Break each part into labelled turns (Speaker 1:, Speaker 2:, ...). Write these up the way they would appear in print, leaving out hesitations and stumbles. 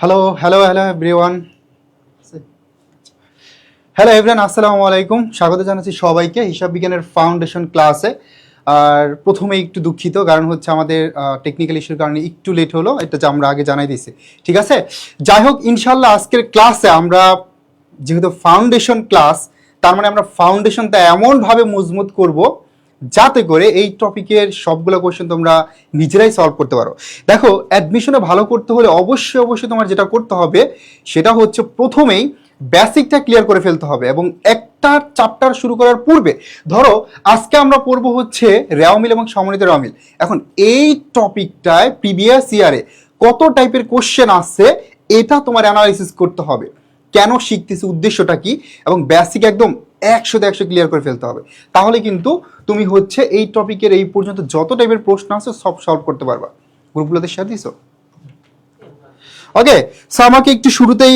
Speaker 1: Hello hello hello everyone. Hello everyone, আসসালামু আলাইকুম। স্বাগত জানাচ্ছি সবাইকে হিসাব বিজ্ঞানের ফাউন্ডেশন ক্লাসে। আর প্রথমে একটু দুঃখিত, কারণ হচ্ছে আমাদের টেকনিক্যাল ইস্যুর কারণে একটু লেট হলো, এটা যে আমরা আগে জানাই দিছি। ঠিক আছে, যাই হোক, ইনশাল্লাহ আজকের ক্লাসে আমরা যেহেতু ফাউন্ডেশন ক্লাস, তার মানে আমরা ফাউন্ডেশনটা এমনভাবে মজবুত করব যাতে করে এই টপিকের সবগুলো কোয়েশ্চেন তোমরা নিজেরাই সলভ করতে পারো। দেখো, অ্যাডমিশনে ভালো করতে হলে অবশ্যই অবশ্যই তোমার যেটা করতে হবে সেটা হচ্ছে প্রথমেই বেসিকটা ক্লিয়ার করে ফেলতে হবে। এবং একটা চ্যাপ্টার শুরু করার পূর্বে, ধরো আজকে আমরা পড়বো হচ্ছে রেওয়ামিল এবং সমন্বিত রেওয়ামিল। এখন এই টপিকটায় প্রিভিয়াস ইয়ারে কত টাইপের কোশ্চেন আসছে এটা তোমার অ্যানালাইসিস করতে হবে। কেন শিখতেছি, উদ্দেশ্যটা কি, এবং বেসিক একদম 100-100 ক্লিয়ার করে ফেলতে হবে। তাহলে কিন্তু তুমি হচ্ছে এই টপিকের এই পর্যন্ত যত টাইপের প্রশ্ন আছে সব সলভ করতে পারবা। গ্রুপগুলোতে শেয়ার দিছো? ওকে, সো আমাকে একটু শুরুতেই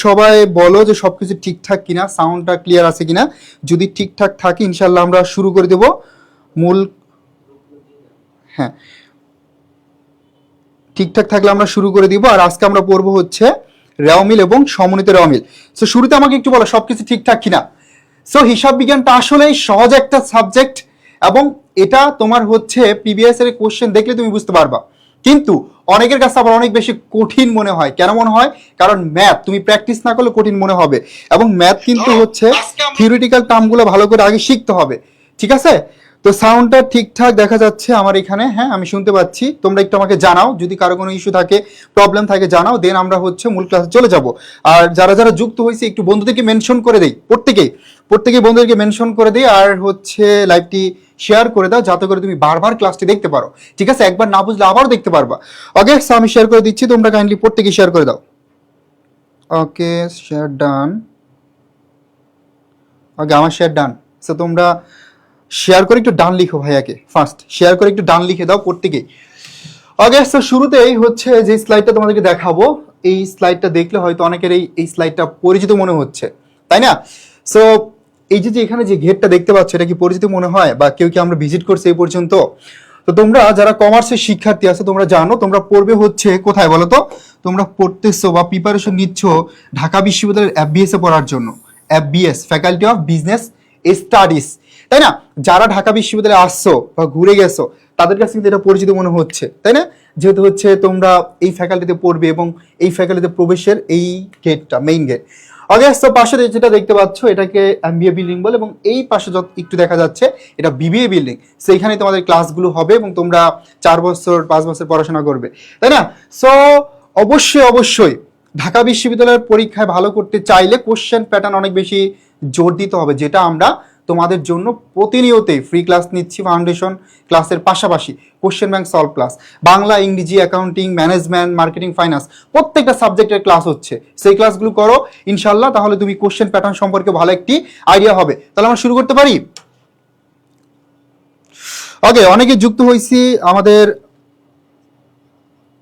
Speaker 1: সবাই বলো যে সবকিছু ঠিকঠাক কিনা, সাউন্ডটা ক্লিয়ার আছে কিনা। যদি ঠিকঠাক থাকে ইনশাল্লাহ আমরা শুরু করে দেব মূল। হ্যাঁ, ঠিকঠাক থাকলে আমরা শুরু করে দিব। আর আজকে আমরা পড়বো হচ্ছে রেওয়ামিল এবং সমন্বিত রেওয়ামিল। সো শুরুতে আমাকে একটু বলো সবকিছু ঠিকঠাক কিনা। সো হিসাব বিজ্ঞানটা আসলেই সহজ একটা সাবজেক্ট, এবং এটা তোমার হচ্ছে প্রিভিয়াস এর কোশ্চেন দেখলে তুমি বুঝতে পারবা। কিন্তু অনেকের কাছে আবার অনেক বেশি কঠিন মনে হয়। কেন মনে হয়? কারণ ম্যাথ তুমি প্র্যাকটিস না করলে কঠিন মনে হবে, এবং ম্যাথ কিন্তু হচ্ছে থিওরিটিক্যাল টার্মগুলো ভালো করে আগে শিখতে হবে। ঠিক আছে, তো সাউন্ডটা ঠিকঠাক দেখা যাচ্ছে আমার এখানে। হ্যাঁ, আমি শুনতে পাচ্ছি। তোমরা একটু আমাকে জানাও যদি কারো কোনো ইস্যু থাকে, প্রবলেম থাকে, জানাও। দেন আমরা হচ্ছে মূল ক্লাসে চলে যাব। আর যারা যারা যুক্ত হয়েছে একটু বন্ধুদেরকে মেনশন করে দেই, প্রত্যেকেই বন্ধুদেরকে মেনশন করে দিই। আর হচ্ছে লাইভটি শেয়ার করে দাও যাতে করে তুমি বারবার ক্লাসটি দেখতে পারো। ঠিক আছে, একবার না বুঝলে আবারও দেখতে পারবা। ওকে, আমি শেয়ার করে দিচ্ছি, তোমরা কাইন্ডলি প্রত্যেকেই শেয়ার করে দাও। ওকে, শেয়ার ডান। ওকে, আমার শেয়ার ডান। সো তোমরা শেয়ার করে একটু ডান লিখো ভাইয়াকে, ফার্স্ট শেয়ার করে একটু ডান লিখে দাও প্রত্যেকেই। ওকে, সো শুরুতেই হচ্ছে যে স্লাইডটা তোমাদেরকে দেখাবো, এই স্লাইডটা দেখলে হয়তো অনেকের এই স্লাইডটা পরিচিত মনে হচ্ছে, তাই না? সো এই যে এখানে যে গেটটা দেখতে পাচ্ছ, এটা কি পরিচিত মনে হয়, বা কেউ কি আমরা ভিজিট করছি এই পর্যন্ত? তো তোমরা যারা কমার্সের শিক্ষার্থী আছে তোমরা জানো তোমরা পড়বে হচ্ছে কোথায় বলো তো? তোমরা পড়তেছো বা প্রিপারেশন নিচ্ছ ঢাকা বিশ্ববিদ্যালয়ের এফবিএস এ পড়ার জন্য। FBS, faculty of business studies, তাই না? যারা ঢাকা বিশ্ববিদ্যালয়ে আসছো বা ঘুরে গেছো তাদের কাছে কিন্তু এটা পরিচিত মনে হচ্ছে, তাই না? যেহেতু হচ্ছে তোমরা এই ফ্যাকাল্টিতে পড়বে এবং এই ফ্যাকাল্টিতে প্রবেশের এই গেটটা মেইন গেট। ওকে, তো পাশে যেটা দেখতে পাচ্ছ এটাকে এমবিএ বিল্ডিং বলে, এবং এই পাশে যত একটু দেখা যাচ্ছে এটা বিবিএ বিল্ডিং। সেইখানে তোমাদের ক্লাসগুলো হবে এবং তোমরা 4 বছর 5 বছর পড়াশোনা করবে, তাই না? সো অবশ্যই অবশ্যই ঢাকা বিশ্ববিদ্যালয়ের পরীক্ষায় ভালো করতে চাইলে কোশ্চেন প্যাটার্ন অনেক বেশি জোর দিতে হবে, যেটা আমরা তোমাদের জন্য প্রতিনিয়তই ফ্রি ক্লাস নিচ্ছি। ফাউন্ডেশন ক্লাসের পাশাপাশি question bank solve class, Bangla, ইংরেজি, অ্যাকাউন্টিং, ম্যানেজমেন্ট, মার্কেটিং, ফাইন্যান্স, প্রত্যেকটা সাবজেক্টের ক্লাস হচ্ছে। সেই ক্লাসগুলো করো ইনশাল্লাহ, তাহলে তুমি কোশ্চেন প্যাটার্ন সম্পর্কে ভালো একটি আইডিয়া হবে। তাহলে আমরা শুরু করতে পারি। ওকে, অনেকে যুক্ত হয়েছি আমাদের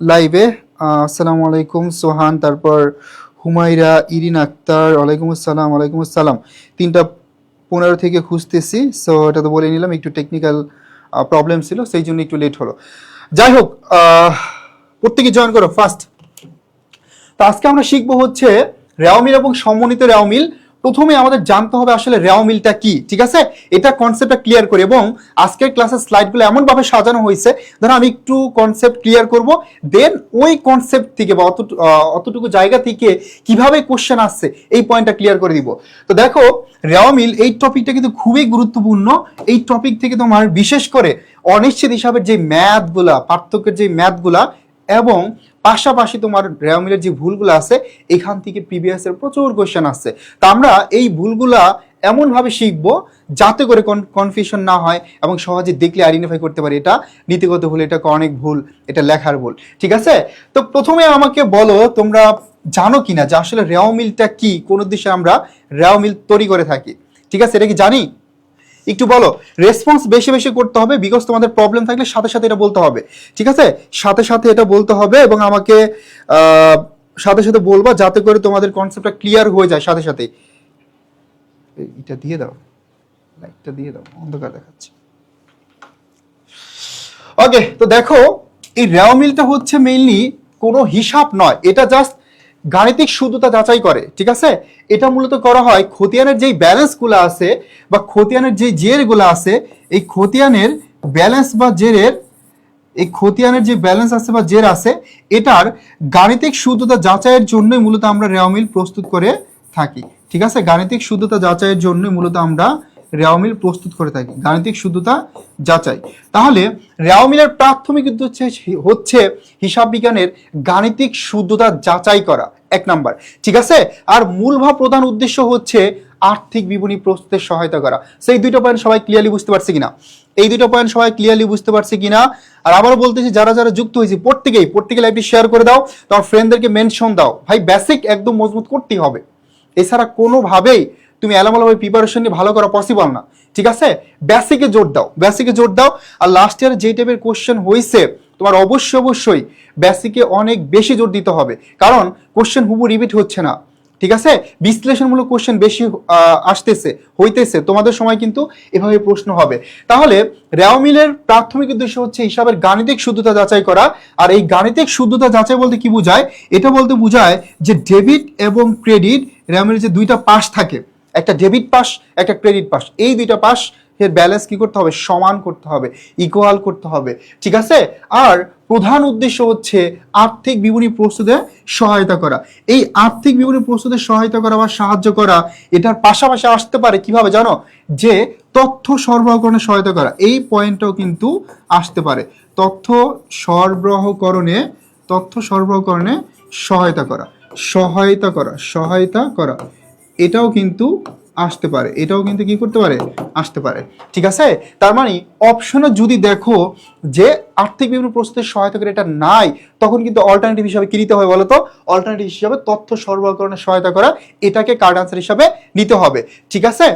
Speaker 1: লাইভে। আসসালামু আলাইকুম সোহান, তারপর হুমায়রা, ইরিন আক্তার, ওয়ালাইকুম আসসালাম। ওয়ালাইকুম আসসালাম। 3:15 থেকে খুঁজতেছি, সো এটা তো বলে নিলাম, একটু টেকনিক্যাল প্রবলেম ছিল সেই জন্য একটু লেট হলো। যাই হোক, প্রত্যেকে জয়েন করো ফার্স্ট। তো আজকে আমরা শিখবো হচ্ছে রেওয়ামিল এবং সমন্বিত রেওয়ামিল। প্রথমে আমাদের জানতে হবে আসলে রেওয়ামিলটা কি। ঠিক আছে, এটা কনসেপ্টটা ক্লিয়ার করি, এবং আজকের ক্লাসের স্লাইডগুলো এমনভাবে সাজানো হয়েছে, ধরো আমি একটু কনসেপ্ট ক্লিয়ার করব, দেন ওই কনসেপ্ট থেকে বা অতটুকু জায়গা থেকে কিভাবে কোশ্চেন আসছে এই পয়েন্টটা ক্লিয়ার করে দিব। তো দেখো, রেওয়ামিল এই টপিকটা কিন্তু খুবই গুরুত্বপূর্ণ। এই টপিক থেকে তোমার বিশেষ করে অনিশ্চিত হিসাবের যে ম্যাথগুলা, পার্থক্যের যে ম্যাথগুলা, এবং পাশাপাশি তোমার রেওয়ামিলের যে ভুলগুলো আছে এখান থেকে প্রিভিয়াস এর প্রচুর কোশ্চেন আসছে। তা আমরা এই ভুলগুলা এমনভাবে শিখবো যাতে করে কনফিউশন না হয় এবং সহজে দেখলে আইডেন্টিফাই করতে পারি এটা নীতিগত ভুল, এটা অনেক ভুল, এটা লেখার ভুল। ঠিক আছে, তো প্রথমে আমাকে বলো তোমরা জানো কিনা যে আসলে রেওয়ামিলটা কি, কোন উদ্দেশ্যে আমরা রেওয়ামিল তৈরি করে থাকি। ঠিক আছে, এটা কি জানি? একটু বলো। রেসপন্স বেশি বেশি করতে হবে, বিকজ তোমাদের প্রবলেম থাকলে সাথে সাথে এটা বলতে হবে। ঠিক আছে, সাথে সাথে এটা বলতে হবে, এবং আমাকে সাথে সাথে বলবা যাতে করে তোমাদের কনসেপ্টটা ক্লিয়ার হয়ে যায় সাথে সাথে। এটা দিয়ে দাও, লাইটটা দিয়ে দাও, অন্ধকার দেখাচ্ছে। ওকে, তো দেখো এই রেওয়া মিলটা হচ্ছে মেইনলি কোনো হিসাব নয়, এটা জাস্ট গাণিতিক শুদ্ধতা যাচাই করে, ঠিক আছে। এটা মূলত করা হয় খতিয়ানের যেই ব্যালেন্স গুলো আছে বা খতিয়ানের যে জের গুলো আছে, এই খতিয়ানের ব্যালেন্স বা জেরের, এই খতিয়ানের যে ব্যালেন্স আছে বা জের আছে, এটার গাণিতিক শুদ্ধতা যাচাইয়ের জন্যই মূলত আমরা রেওয়া মিল প্রস্তুত করে থাকি, ঠিক আছে। গাণিতিক শুদ্ধতা যাচাইয়ের জন্য মূলত আমরা রেওয়া মিল প্রস্তুত করে থাকি, গাণিতিক শুদ্ধতা যাচাই। তাহলে রেওয়া মিলের প্রাথমিক উদ্দেশ্য হচ্ছে হিসাব বিজ্ঞানের গাণিতিক শুদ্ধতা যাচাই করা, এক নাম্বার, ঠিক আছে। আর মূল বা প্রধান উদ্দেশ্য হচ্ছে আর্থিক বিবরণী প্রস্তুতের সহায়তা করা। সেই দুইটা পয়েন্ট সবাই ক্লিয়ারলি বুঝতে পারছে কিনা? এই দুটো পয়েন্ট সবাই ক্লিয়ারলি বুঝতে পারছে কিনা? আর আবারও বলতেছি, যারা যারা যুক্ত হয়েছে প্রত্যেকে লাইভটি শেয়ার করে দাও, তোমার ফ্রেন্ডদেরকে মেনশন দাও। ভাই বেসিক একদম মজবুত করতেই হবে, এছাড়া কোনোভাবেই তুমি এলোমেলোভাবে প্রিপারেশন নিয়ে ভালো করা পসিবল না, ঠিক আছে। বেসিকে জোর দাও, বেসিকে জোর দাও। আর লাস্ট ইয়ার যে টাইপের কোশ্চেন হয়েছে, তোমার অবশ্যই বেসিকে অনেক বেশি জোর দিতে হবে, কারণ কোশ্চেন হুবহু রিপিট হচ্ছে না, ঠিক আছে। বিশ্লেষণমূলক কোশ্চেন বেশি হইতেছে তোমাদের সময়, কিন্তু এভাবে প্রশ্ন হবে। তাহলে রেওয়া মিলের প্রাথমিক উদ্দেশ্য হচ্ছে হিসাবের গাণিতিক শুদ্ধতা যাচাই করা। আর এই গাণিতিক শুদ্ধতা যাচাই বলতে কি বোঝায়? এটা বলতে বোঝায় যে ডেবিট এবং ক্রেডিট, রেওয়া মিলের যে দুইটা পাশ থাকে, একটা ডেবিট পাশ একটা ক্রেডিট পাশ, এই দুইটা পাশ এর ব্যালেন্স কি করতে হবে? সমান করতে হবে, ইকুয়াল করতে হবে, ঠিক আছে। আর প্রধান উদ্দেশ্য হচ্ছে আর্থিক বিবরণী প্রস্তুতে সহায়তা করা। এই আর্থিক বিবরণী প্রস্তুতে সহায়তা করা বা সাহায্য করা, এটার পাশাপাশি আসতে পারে কিভাবে জানো? যে তথ্য সরবরাহকরণে সহায়তা করা, এই পয়েন্টটাও কিন্তু আসতে পারে। তথ্য সরবরাহকরণে সহায়তা করা, সহায়তা করা, এটাও কিন্তু আসতে পারে, এটাও কিন্তু কি করতে পারে? আসতে পারে, ঠিক আছে। তার মানে অপশনে যদি দেখো যে আর্থিক বিভিন্ন প্রস্তুতের সহায়তা করে এটা নাই, তখন কিন্তু অল্টারনেটিভ হিসাবে কি নিতে হবে বলো তো? অল্টারনেটিভ হিসাবে তথ্য সরবরাহকরণে সহায়তা করা, এটাকে কার্ড আনসার হিসাবে নিতে হবে, ঠিক আছে।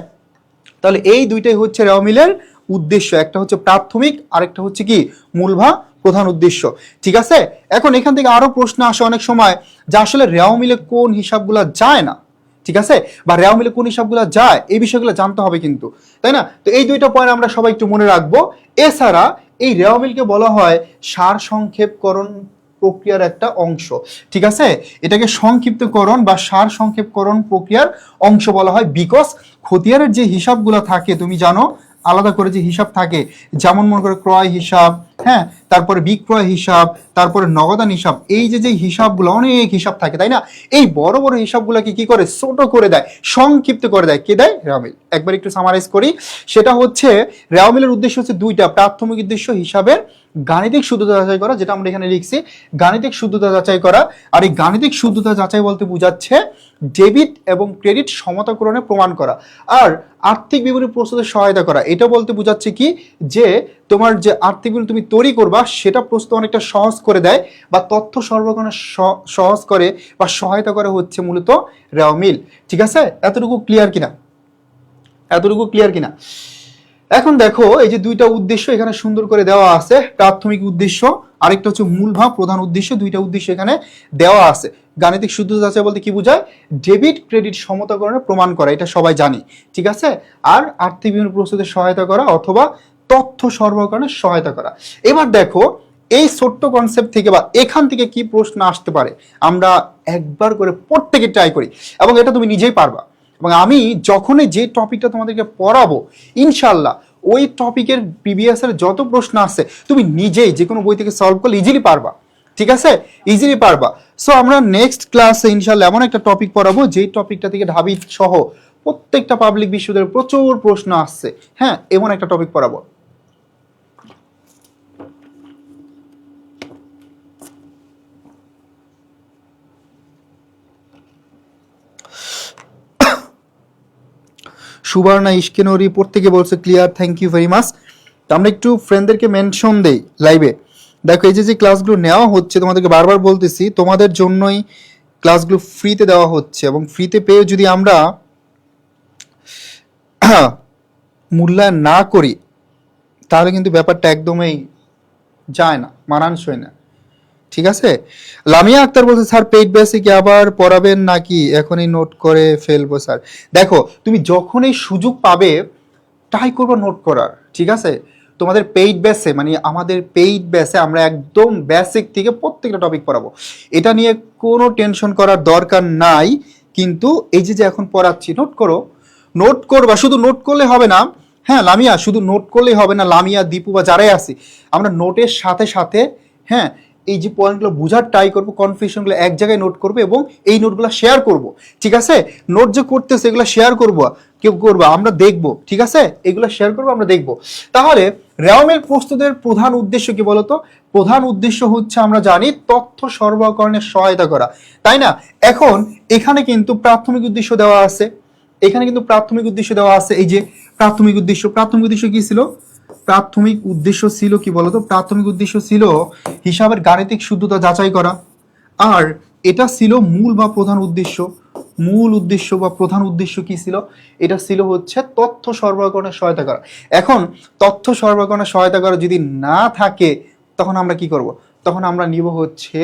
Speaker 1: তাহলে এই দুইটাই হচ্ছে রেওয়া মিলের উদ্দেশ্য, একটা হচ্ছে প্রাথমিক, আরেকটা হচ্ছে কি মূলভা প্রধান উদ্দেশ্য, ঠিক আছে। এখন এখান থেকে আরো প্রশ্ন আসে অনেক সময় যে আসলে রেওয়া মিলে কোন হিসাবগুলো যায় না, ঠিক আছে, বা রেওয়া মিলে কোন হিসাবগুলো যায়, এই বিষয়গুলো জানতে হবে কিন্তু, তাই না? তো এই দুইটা পয়েন্ট আমরা সবাই একটু মনে রাখবো। এছাড়া এই রেওয়া মিলকে বলা হয় সার সংক্ষেপকরণ প্রক্রিয়ার একটা অংশ, ঠিক আছে। এটাকে সংক্ষিপ্তকরণ বা সার সংক্ষেপকরণ প্রক্রিয়ার অংশ বলা হয়, বিকজ খতিয়ানের যে হিসাবগুলো থাকে তুমি জানো, আলাদা করে যে হিসাব থাকে, যেমন মনে করে ক্রয় হিসাব, হ্যাঁ, তারপরে বিক্রয় হিসাব, তারপরে নগদান হিসাব, এই যে হিসাবগুলো, অনেক হিসাব থাকে, তাই না? এই বড় বড় হিসাবগুলোকে কি করে? ছোট করে দেয়, সংক্ষিপ্ত করে দেয়, কে দেয়? রেওয়া মিল। একবার একটু সামারাইজ করি, সেটা হচ্ছে রেওয়া মিলের উদ্দেশ্য হচ্ছে দুইটা, প্রাথমিক উদ্দেশ্য হিসাবের গাণিতিক শুদ্ধতা যাচাই করা, যেটা আমরা এখানে লিখছি, গাণিতিক শুদ্ধতা যাচাই করা। আর এই গাণিতিক শুদ্ধতা যাচাই বলতে বোঝাচ্ছে ডেবিট এবং ক্রেডিট সমতাকরণে প্রমাণ করা। আর আর্থিক বিবরণী প্রস্তুতে সহায়তা করা, এটা বলতে বোঝাচ্ছে কি যে তোমার যে আর্থিক বিবরণী তুমি তৈরি করবা সেটা প্রস্তুত অনেকটা সহজ করে দেয়, বা তথ্য সরবরাহ সহজ করে বা সহায়তা করে হচ্ছে মূলত রেওয়া মিল, ঠিক আছে। এতটুকু ক্লিয়ার কিনা? এখন দেখো এই যে দুইটা উদ্দেশ্য এখানে সুন্দর করে দেওয়া আছে, প্রাথমিক উদ্দেশ্য, আরেকটা হচ্ছে মূল ভাব প্রধান উদ্দেশ্য, দুইটা উদ্দেশ্য এখানে দেওয়া আছে। গাণিতিক শুদ্ধতা যাচাই বলতে কি বোঝায়? ডেবিট ক্রেডিট সমতাকরণে প্রমাণ করা, এটা সবাই জানি, ঠিক আছে। আর আর্থিক বিভিন্ন প্রস্তুতির সহায়তা করা অথবা তথ্য সরবরাহকরণে সহায়তা করা। এবার দেখো এই ছোট্ট কনসেপ্ট থেকে বা এখান থেকে কি প্রশ্ন আসতে পারে, আমরা একবার করে প্রত্যেকে ট্রাই করি, এবং এটা তুমি নিজেই পারবা। এবং আমি যখনই যে টপিকটা তোমাদেরকে পড়াবো, ইনশাল্লাহ ওই টপিকের প্রিভিয়াস এর যত প্রশ্ন আছে তুমি নিজেই যে কোনো বই থেকে সলভ করলে ইজিলি পারবা, ঠিক আছে, ইজিলি পারবা। সো আমরা নেক্সট ক্লাসে ইনশাল্লাহ এমন একটা টপিক পড়াবো যেই টপিকটা থেকে ঢাবি সহ প্রত্যেকটা পাবলিক বিশ্ববিদ্যালয়ের প্রচুর প্রশ্ন আসছে, হ্যাঁ, এমন একটা টপিক পড়াবো। সুবর্ণা, ইস্কেনরি প্রত্যেকে বলছে clear, thank you very much. আমরা একটু ফ্রেন্ডদেরকে মেনশন দেই লাইভে। দেখো এই যে ক্লাসগুলো নেওয়া হচ্ছে, তোমাদেরকে বারবার বলতেছি তোমাদের জন্যই ক্লাসগুলো ফ্রিতে দেওয়া হচ্ছে, এবং ফ্রিতে পেয়ে যদি আমরা মূল্যায়ন না করি তাহলে কিন্তু ব্যাপারটা একদমই যায় না, মানানসই না, ঠিক আছে। লামিয়া আক্তার বলছে স্যার পেইড বেসিকে আবার পড়াবেন নাকি এখনই নোট করে ফেলবো স্যার? দেখো তুমি যখনই সুযোগ পাবে ট্রাই করবো নোট করার, ঠিক আছে। তোমাদের পেইড ব্যাচে, মানে আমাদের পেইড ব্যাচে আমরা একদম বেসিক থেকে প্রত্যেকটা টপিক পড়াবো। এটা নিয়ে কোনো টেনশন করার দরকার নাই। কিন্তু এই যে এখন পড়াচ্ছি, নোট করো, নোট করবা, শুধু নোট করলে হবে না। হ্যাঁ লামিয়া, শুধু নোট করলেই হবে না। লামিয়া, দীপু বা যারাই আছি, আমরা নোটের সাথে সাথে হ্যাঁ এই যে পয়েন্টগুলো বোঝার ট্রাই করবো, কনফিউশনগুলো এক জায়গায় নোট করবো এবং এই নোটগুলো শেয়ার করব। ঠিক আছে, নোট যে করতেছে এগুলো শেয়ার করবো, কেউ করবো, আমরা দেখবো। ঠিক আছে, এগুলো শেয়ার করবো, আমরা দেখবো। তাহলে রেওয়ামিল প্রস্তুতের প্রধান উদ্দেশ্য কি বলতো? প্রধান উদ্দেশ্য হচ্ছে আমরা জানি তথ্য সরবরাহকরণে সহায়তা করা, তাই না? এখন এখানে কিন্তু প্রাথমিক উদ্দেশ্য দেওয়া আছে, এখানে কিন্তু প্রাথমিক উদ্দেশ্য দেওয়া আছে। এই যে প্রাথমিক উদ্দেশ্য, প্রাথমিক উদ্দেশ্য কি ছিল? প্রাথমিক উদ্দেশ্য ছিল কি বলতো? প্রাথমিক উদ্দেশ্য ছিল হিসাবের গাণিতিক শুদ্ধতা যাচাই করা। আর এটা ছিল মূল বা প্রধান উদ্দেশ্য। মূল উদ্দেশ্য বা প্রধান উদ্দেশ্য কি ছিল? এটা ছিল হচ্ছে তথ্য সরবরাহকরণে সহায়তা করা। এখন তথ্য সরবরাহকরণে সহায়তা করা যদি না থাকে তখন আমরা কি করব? তখন আমরা নিব হচ্ছে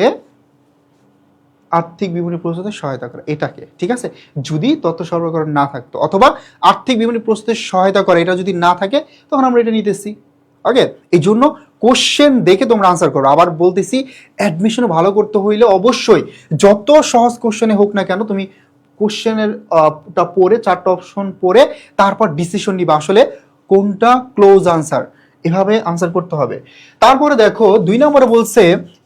Speaker 1: আর্থিক বিবরণী প্রস্তুতে সহায়তা করা, এটাকে। ঠিক আছে, যদি তথ্য সরবরাহ না থাকতো অথবা আর্থিক বিবরণী প্রস্তুতে সহায়তা করে এটা যদি না থাকে তখন আমরা এটা নিতেছি। ওকে, এই জন্য কোশ্চেন দেখে তোমরা আনসার করো। আবার বলতেছি, অ্যাডমিশন ভালো করতে হইলে অবশ্যই যত সহজ কোশ্চেনে হোক না কেন তুমি কোশ্চেনের পড়ে, চারটা অপশন পড়ে তারপর ডিসিশন নিবা আসলে কোনটা ক্লোজ আনসার, এভাবে আনসার করতে হবে। তারপরে দেখো 2 নম্বরে বলছে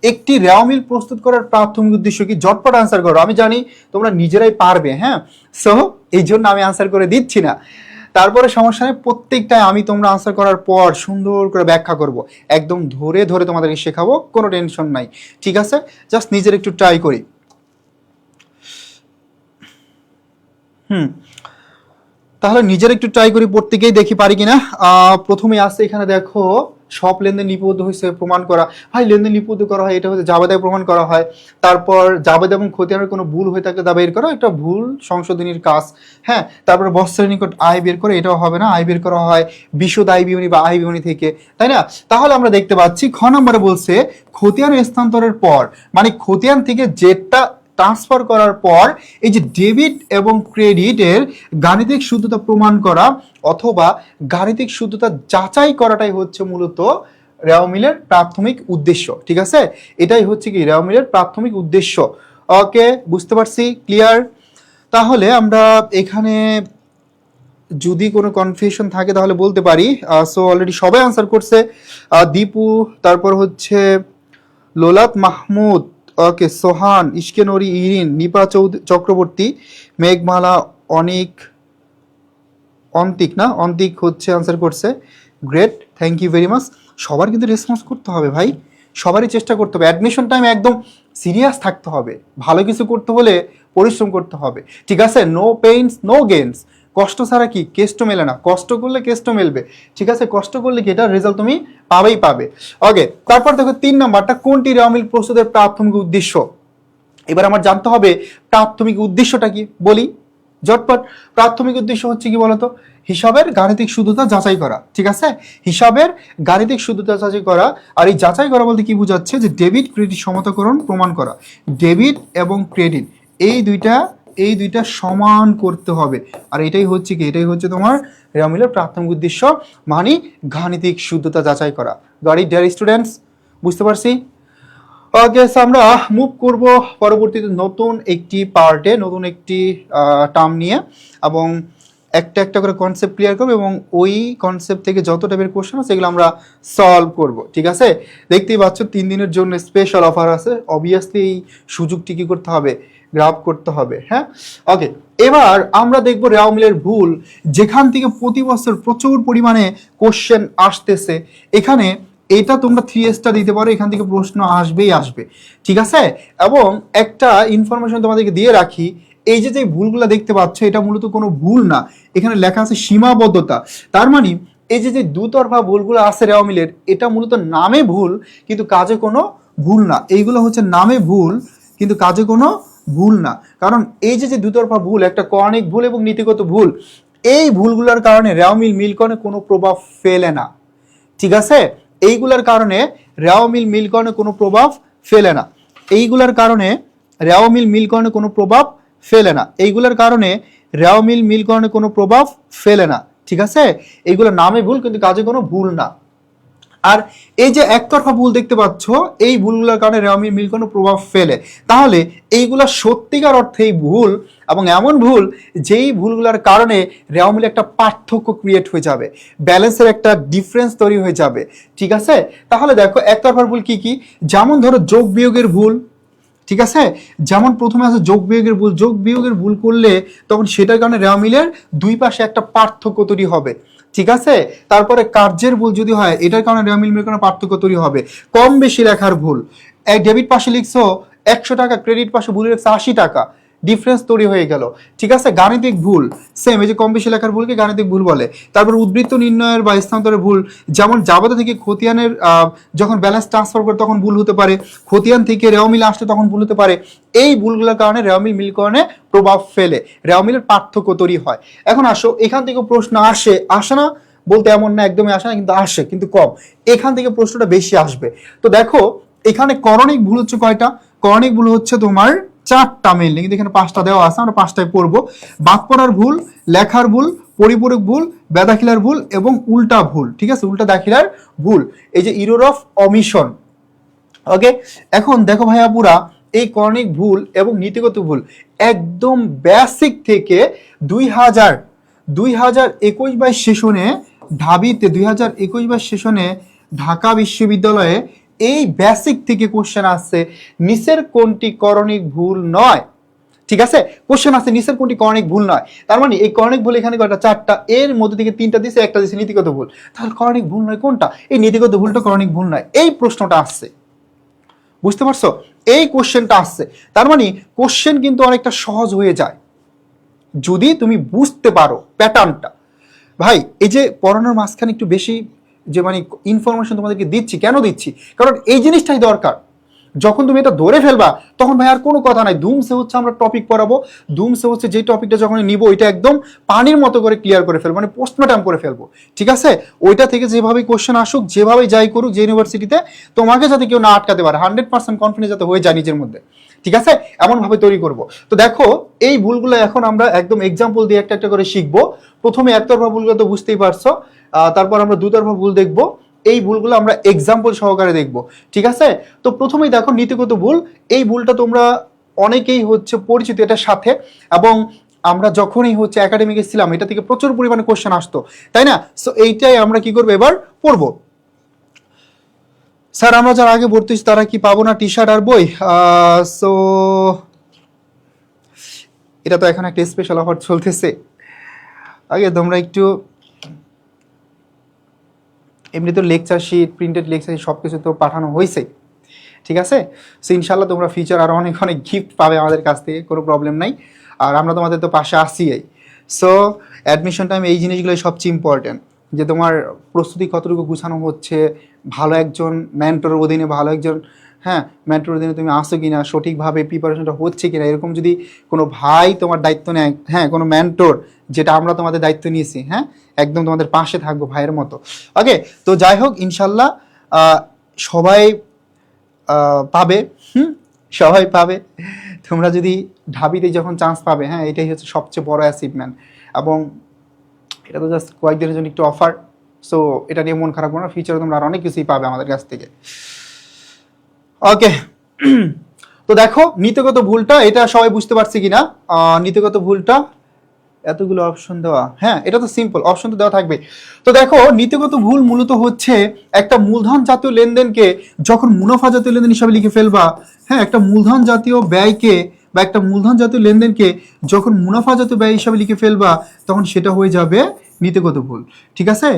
Speaker 1: একটি রেওয়ামিল প্রস্তুত করার প্রাথমিক উদ্দেশ্য কি? ঝটপট আনসার করো। আমি জানি তোমরা নিজেরাই পারবে, হ্যাঁ, সো এই জন্য আমি আনসার করে দিচ্ছি না। তারপরে সমস্যা নেই, প্রত্যেকটাই আমি তোমরা আনসার করার পর সুন্দর করে ব্যাখ্যা করব, একদম ধরে ধরে তোমাদেরকে শেখাবো, কোনো টেনশন নাই। ঠিক আছে, জাস্ট নিজের একটু ট্রাই করি। তাহলে নিজের একটু ট্রাই করি, প্রত্যেকেই দেখি পারি কিনা। প্রথমে আসছে এখানে দেখো, সব লেনদেন লিপিবদ্ধ হয়েছে প্রমাণ করা। ভাই লেনদেন লিপিবদ্ধ করা হয়, এটা হচ্ছে জাবেদায় প্রমাণ করা হয়। তারপর জাবেদা এবং খতিয়ানের কোনো ভুল হয়ে থাকলে তা বের করা, এটা ভুল সংশোধনীর কাজ। হ্যাঁ, তারপরে বৎসরের নিকট আয় বের করে, এটাও হবে না, আয় বের করা হয় বিশদ আয় বিবরণী বা আয় বিবরণী থেকে, তাই না? তাহলে আমরা দেখতে পাচ্ছি খ নম্বরে বলছে খতিয়ান স্থানান্তরের পর, মানে খতিয়ান থেকে যেটা ট্রান্সফার করার পর এই যে ডেবিট এবং ক্রেডিটের গাণিতিক শুদ্ধতা প্রমাণ করা অথবা গাণিতিক শুদ্ধতা যাচাই করাটাই হচ্ছে মূলত রেওয়ামিলের প্রাথমিক উদ্দেশ্য। ঠিক আছে, এটাই হচ্ছে কি রেওয়ামিলের প্রাথমিক উদ্দেশ্য। ওকে, বুঝতে পারছি, ক্লিয়ার? তাহলে আমরা এখানে যদি কোনো কনফিউশন থাকে তাহলে বলতে পারি। সো অলরেডি সবাই আনসার করছে, দীপু, তারপর হচ্ছে লোলাত মাহমুদ, ওকে, সোহান, ইশকেনরি, ইরিন, নিপা চক্রবর্তী, মেঘমালা, অনিক, অন্তিক না, অন্তিক হচ্ছে আনসার করছে। Great, thank you very much. সবার কিন্তু রেসপন্স করতে হবে ভাই, সবারই চেষ্টা করতে হবে। অ্যাডমিশন টাইমে একদম সিরিয়াস থাকতে হবে, ভালো কিছু করতে হলে পরিশ্রম করতে হবে। ঠিক আছে, নো পেইনস নো গেইনস। কষ্ট ছাড়া কি কেষ্ট মেলে না, কষ্ট করলে কেষ্ট মেলবে। ঠিক আছে, কষ্ট করলে কি এটার রেজাল্ট তুমি পাবেই পাবে। ওকে, তারপর দেখো 3 নাম্বারটা, কোনটি রেওয়ামিল প্রস্তুতের প্রাথমিক উদ্দেশ্য? এবার আমার জানতে হবে প্রাথমিক উদ্দেশ্যটা কি, বলি ঝটপট। প্রাথমিক উদ্দেশ্য হচ্ছে কি বলতো? হিসাবের গাণিতিক শুদ্ধতা যাচাই করা। ঠিক আছে, হিসাবের গাণিতিক শুদ্ধতা যাচাই করা। আর এই যাচাই করা বলতে কি বোঝাচ্ছে? যে ডেবিট ক্রেডিট সমতাকরণ প্রমাণ করা। ডেবিট এবং ক্রেডিট এই দুইটা সমান করতে হবে। আর এটাই হচ্ছে কি, এটাই হচ্ছে তোমার রেওয়ামিলের প্রাথমিক উদ্দেশ্য, মানে গাণিতিক শুদ্ধতা যাচাই করা। Got it dear students? বুঝতে পারছি? ওকে, আমরা মুভ করব পরবর্তীতে নতুন একটি পার্টে, নতুন একটি টার্ম নিয়ে, এবং একটা একটা করে কনসেপ্ট ক্লিয়ার করবো এবং ওই কনসেপ্ট থেকে যত টাইপের কোশ্চেন আছে সেগুলো আমরা সলভ করব। ঠিক আছে, দেখতেই পাচ্ছ 3 দিনের জন্য স্পেশাল অফার আছে। অবভিয়াসলি এই সুযোগটি কি করতে হবে? গ্রাব করতে হবে। হ্যাঁ, ওকে, এবার আমরা দেখব রেওয়ামিলের ভুল, যেখান থেকে প্রতি বছর প্রচুর পরিমাণে কোশ্চেন আসতেছে। এখানে এটা তোমরা 3 স্টার দিতে পারো, এখান থেকে প্রশ্ন আসবেই আসবে। ঠিক আছে, এবং একটা ইনফরমেশন তোমাদেরকে দিয়ে রাখি, এই যে ভুলগুলো দেখতে পাচ্ছ এটা মূলত কোনো ভুল না, এখানে লেখা আছে সীমাবদ্ধতা। তার মানে এই যে দুতরফা ভুলগুলো আছে রেওয়ামিলের, এটা মূলত নামে ভুল কিন্তু কাজে কোনো ভুল না। এইগুলো হচ্ছে নামে ভুল কিন্তু কাজে কোনো ভুল না। কারণ এই যে দুতরফা ভুল, একটা কর্ণিক ভুল এবং নীতিগত ভুল, এই ভুলগুলোর কারণে রেওয়ামিল মিলকরণে কোনো প্রভাব ফেলে না। ঠিক আছে, এইগুলার কারণে রেওয়ামিল মিলকরণে কোনো প্রভাব ফেলে না। এইগুলার কারণে রেওয়ামিল মিলকরণে কোনো প্রভাব ফেলে না। এইগুলোর কারণে রেওয়ামিল মিলকরণে কোনো প্রভাব ফেলে না। ঠিক আছে, এইগুলো নামে ভুল কিন্তু কাজে কোনো ভুল না। আর এই যে একতরফা ভুল দেখতে পাচ্ছ, এই ভুলগুলোর কারণে রেওয়ামিল মিলকোনও প্রভাব ফেলে। তাহলে এইগুলা সত্যিকার অর্থেই ভুল, এবং এমন ভুল যেই ভুলগুলোর কারণে রেওয়ামিল একটা পার্থক্য ক্রিয়েট হয়ে যাবে, ব্যালেন্সের একটা ডিফারেন্স তৈরি হয়ে যাবে। ঠিক আছে, তাহলে দেখো একতরফার ভুল কি কি, যেমন ধরো যোগ বিয়োগের ভুল। ঠিক আছে, যেমন প্রথমে আছে যোগ বিয়োগের ভুল। যোগ বিয়োগের ভুল করলে তখন সেটার কারণে রেওয়ামিলের দুই পাশে একটা পার্থক্য তৈরি হবে। ঠিক আছে, তারপরে কার্যের ভুল যদি হয়, এটার কারণে রেওয়ামিল মিলকোনের পার্থক্য তৈরি হবে। কম বেশি লেখার ভুল, এক ডেবিট পাশে লিখছো 100 টাকা, ক্রেডিট পাশে ভুল লিখছো 80 টাকা, ডিফারেন্স তৈরি হয়ে গেল। ঠিক আছে, গাণিতিক ভুল সেম, এই যে কম বেশি লেখার ভুলকে গাণিতিক ভুল বলে। তারপর উদ্বৃত্ত নির্ণয়ের বা স্থানান্তরের ভুল, যেমন জাবেদা থেকে খতিয়ানের যখন ব্যালেন্স ট্রান্সফার করে তখন ভুল হতে পারে, খতিয়ান থেকে রেওয়ামিল আসলে তখন ভুল হতে পারে। এই ভুলগুলোর কারণে রেওয়ামিল মিলকরণে প্রভাব ফেলে, রেওয়ামিলের পার্থক্য তৈরি হয়। এখন আসো, এখান থেকে প্রশ্ন আসে না বলতে এমন না, একদমই আসে না, কিন্তু আসে, কিন্তু কম। এখান থেকে প্রশ্নটা বেশি আসবে। তো দেখো এখানে করণিক ভুল হচ্ছে কয়টা? করণিক ভুল হচ্ছে তোমার 4টা মেইনলি, কিন্তু এখানে 5টা দেওয়া আছে, আমরা 5টায় পড়বো। বাদ পড়ার ভুল, লেখার ভুল, পরিপূরক ভুল, বেদাখিলার ভুল এবং উল্টা ভুল। ঠিক আছে, উল্টা দাখিলার ভুল, এই যে ইরর অফ অমিশন। ওকে, এখন দেখো ভাইয়া পুরা এই করণিক ভুল এবং নীতিগত ভুল একদম বেসিক থেকে 2021-22 সেশনে ঢাবিতে 2021-22 সেশনে ঢাকা বিশ্ববিদ্যালয়ে এই বেসিক থেকে কোশ্চেন আসছে, নিচের কোনটি করণিক ভুল নয়। ঠিক আছে, কোশ্চেন আছে নিচের কোনটি করণিক ভুল নয়। তার মানে এই করণিক ভুল এখানে কয়টা? 4টা, এর মধ্যে থেকে 3টা দিছে, একটা দিছে নীতিগত ভুল। তাহলে করণিক ভুল নয় কোনটা? এই নীতিগত ভুলটা করণিক ভুল নয়, এই প্রশ্নটা আসছে। বুঝতে পারছো, এই কোশ্চেনটা আসছে। তার মানে কোশ্চেন কিন্তু অনেকটা সহজ হয়ে যায় যদি তুমি বুঝতে পারো প্যাটার্নটা। ভাই এই যে পড়ানোর মাঝখানে একটু বেশি যে মানে ইনফরমেশন তোমাদেরকে দিচ্ছি, কেন দিচ্ছি? কারণ এই জিনিসটাই দরকার। যখন তুমি এটা ধরে ফেলবা তখন ভাই আর কোনো কথা নাই, ধুমসে হচ্ছে আমরা টপিক পড়াবো, ধুমসে হচ্ছে যে টপিকটা যখন নিব ওইটা একদম পানির মতো করে ক্লিয়ার করে ফেলবো, মানে পোস্টমর্টম করে ফেলবো। ঠিক আছে, ওইটা থেকে যেভাবে কোশ্চেন আসুক, যেভাবে যাই করুক, যে ইউনিভার্সিটিতে, তোমাকে যাতে কেউ না আটকাতে পারে, 100% কনফিডেন্স যাতে হয়ে যায় নিজের মধ্যে। ঠিক আছে, এমন ভাবে তৈরি করব। তো দেখো এই ভুলগুলো এখন আমরা একদম এক্সাম্পল দিয়ে একটা একটা করে শিখবো। প্রথমে একতরফা ভুলগুলো তো বুঝতেই পারছো, তারপর আমরা দুতরফা ভুল দেখবো। এই ভুলগুলো আমরা এক্সাম্পল সহকারে দেখব। ঠিক আছে, তো প্রথমেই দেখো নীতিগত ভুল। এই ভুলটা তোমরা অনেকেই হচ্ছে পরিচিত এটার সাথে, এবং আমরা যখনই হচ্ছে একাডেমিকে ছিলাম এটা থেকে প্রচুর পরিমাণে কোশ্চেন আসতো, তাই না? সো এইটাই আমরা কি করবো এবার পড়বো। স্যার আমরা যারা আগে ভর্তি হয়েছি তারা কি পাবো না টি শার্ট আর বই? সো এটা তো এখন একটা স্পেশাল অফার চলতেছে। আগে তোমরা একটু এমনি তো lecture sheet, printed lecture sheet সব কিছু তো পাঠানো হয়েছে। ঠিক আছে, সো ইনশাল্লাহ তোমরা ফিউচার আরও অনেক অনেক গিফট পাবে আমাদের কাছ থেকে, কোনো প্রবলেম নাই। আর আমরা তোমাদের তো পাশে আসিই। সো অ্যাডমিশন টাইম এই জিনিসগুলোই সবচেয়ে ইম্পর্টেন্ট, যে তোমার প্রস্তুতি কতটুকু গুছানো হচ্ছে, ভালো একজন মেন্টরের অধীনে, ভালো একজন মেন্টরের অধীনে তুমি আসো কিনা, সঠিকভাবে প্রিপারেশনটা হচ্ছে কিনা। এরকম যদি কোনো ভাই তোমার দায়িত্ব নেয়, কোনো মেন্টর, যেটা আমরা তোমাদের দায়িত্ব নিয়েছি, একদম তোমাদের পাশে থাকবো ভাইয়ের মতো। ওকে, তো যাই হোক ইনশাল্লাহ সবাই পাবে, সবাই পাবে। তোমরা যদি ঢাবিতে যখন চান্স পাবে, এটাই হচ্ছে সবচেয়ে বড় অ্যাচিভমেন্ট। এবং এটা তো জাস্ট কয়েকদিনের জন্য একটু অফার, সো এটা নিয়ে মন খারাপ করো না, ফিউচারে তোমরা আর অনেক কিছুই পাবে আমাদের কাছ থেকে। ওকে, তো দেখো নীতিগত ভুলটা, এটা সবাই বুঝতে পারছি কিনা? নীতিগত ভুলটা এতগুলো অপশন দেওয়া, এটা তো সিম্পল, অপশন তো দেওয়া থাকবে। তো দেখো নীতিগত ভুল মূলত হচ্ছে একটা মূলধন জাতীয় লেনদেনকে যখন মুনাফা জাতীয় লেনদেন হিসাবে লিখে ফেলবা, একটা মূলধন জাতীয় ব্যয়কে বা একটা মূলধন জাতীয় লেনদেনকে যখন মুনাফা জাতীয় ব্যয় হিসাবে লিখে ফেলবা তখন সেটা হয়ে যাবে নীতিগত ভুল। ঠিক আছে,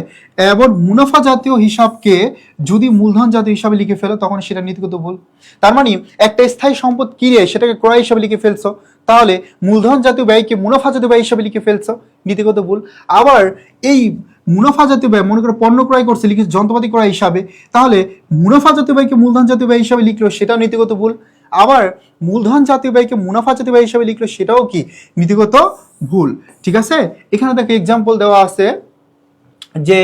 Speaker 1: এবং মুনাফা জাতীয় হিসাবকে যদি মূলধন জাতীয় হিসাবে লিখে ফেলো তখন সেটা নীতিগত ভুল। তার মানে একটা স্থায়ী সম্পদ কিনে সেটাকে ক্রয় হিসাবে লিখে ফেলছো, তাহলে মূলধন জাতীয় ব্যয়কে মুনাফা জাতীয় ব্যয় হিসাবে লিখে ফেলছো, নীতিগত ভুল। আবার এই মুনাফা জাতীয় ব্যয়, মনে করো পণ্য ক্রয় করছে, লিখে যন্ত্রপাতি ক্রয় হিসাবে, তাহলে মুনাফা জাতীয় ব্যয়কে মূলধন জাতীয় ব্যয় হিসাবে লিখলো, সেটাও নীতিগত ভুল। আবার মূলধন জাতীয় ব্যয়কে মুনাফা জাতীয় ব্যয় হিসাবে লিখলো, সেটাও কি নীতিগত ভুল। ঠিক আছে, এখানে দেখো এক্সাম্পল দেওয়া আছে যে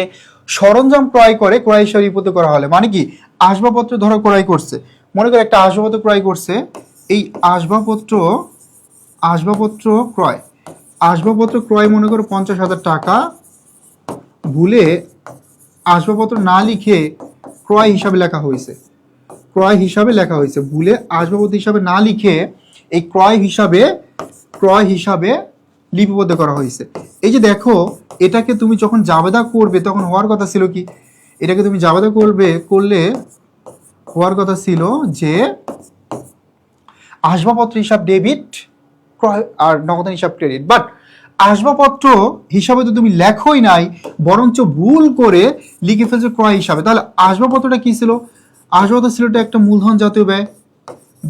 Speaker 1: সরঞ্জাম ক্রয় করে ক্রয় হিসাবে রিপোর্ট করা হলে, মানে কি আসবাবপত্র ধরো ক্রয় করছে, মনে করো একটা আসবাবপত্র ক্রয় করছে, এই আসবাবপত্র ক্রয় মনে করো 50,000 টাকা, ভুলে আসবাবপত্র না লিখে ক্রয় হিসাবে লেখা হয়েছে, ক্রয় হিসাবে লেখা হয়েছে, ভুলে আসবাবপত্র হিসাবে না লিখে এই ক্রয় হিসাবে লিপিবদ্ধ করা হয়েছে। এই যে দেখো, এটাকে তুমি যখন জাবেদা করবে তখন হওয়ার কথা ছিল কি, এটাকে তুমি জাবেদা করলে হওয়ার কথা ছিল যে আসবাবপত্র হিসাব ডেবিট, ক্রয় আর নগদান হিসাব ক্রেডিট। বাট আসবাবপত্র হিসাবে তো তুমি লেখোই নাই, বরঞ্চ ভুল করে লিখে ফেলছো ক্রয় হিসাবে। তাহলে আসবাবপত্রটা কি ছিল? আসবাবপত্র ছিল একটা মূলধন জাতীয় ব্যয়,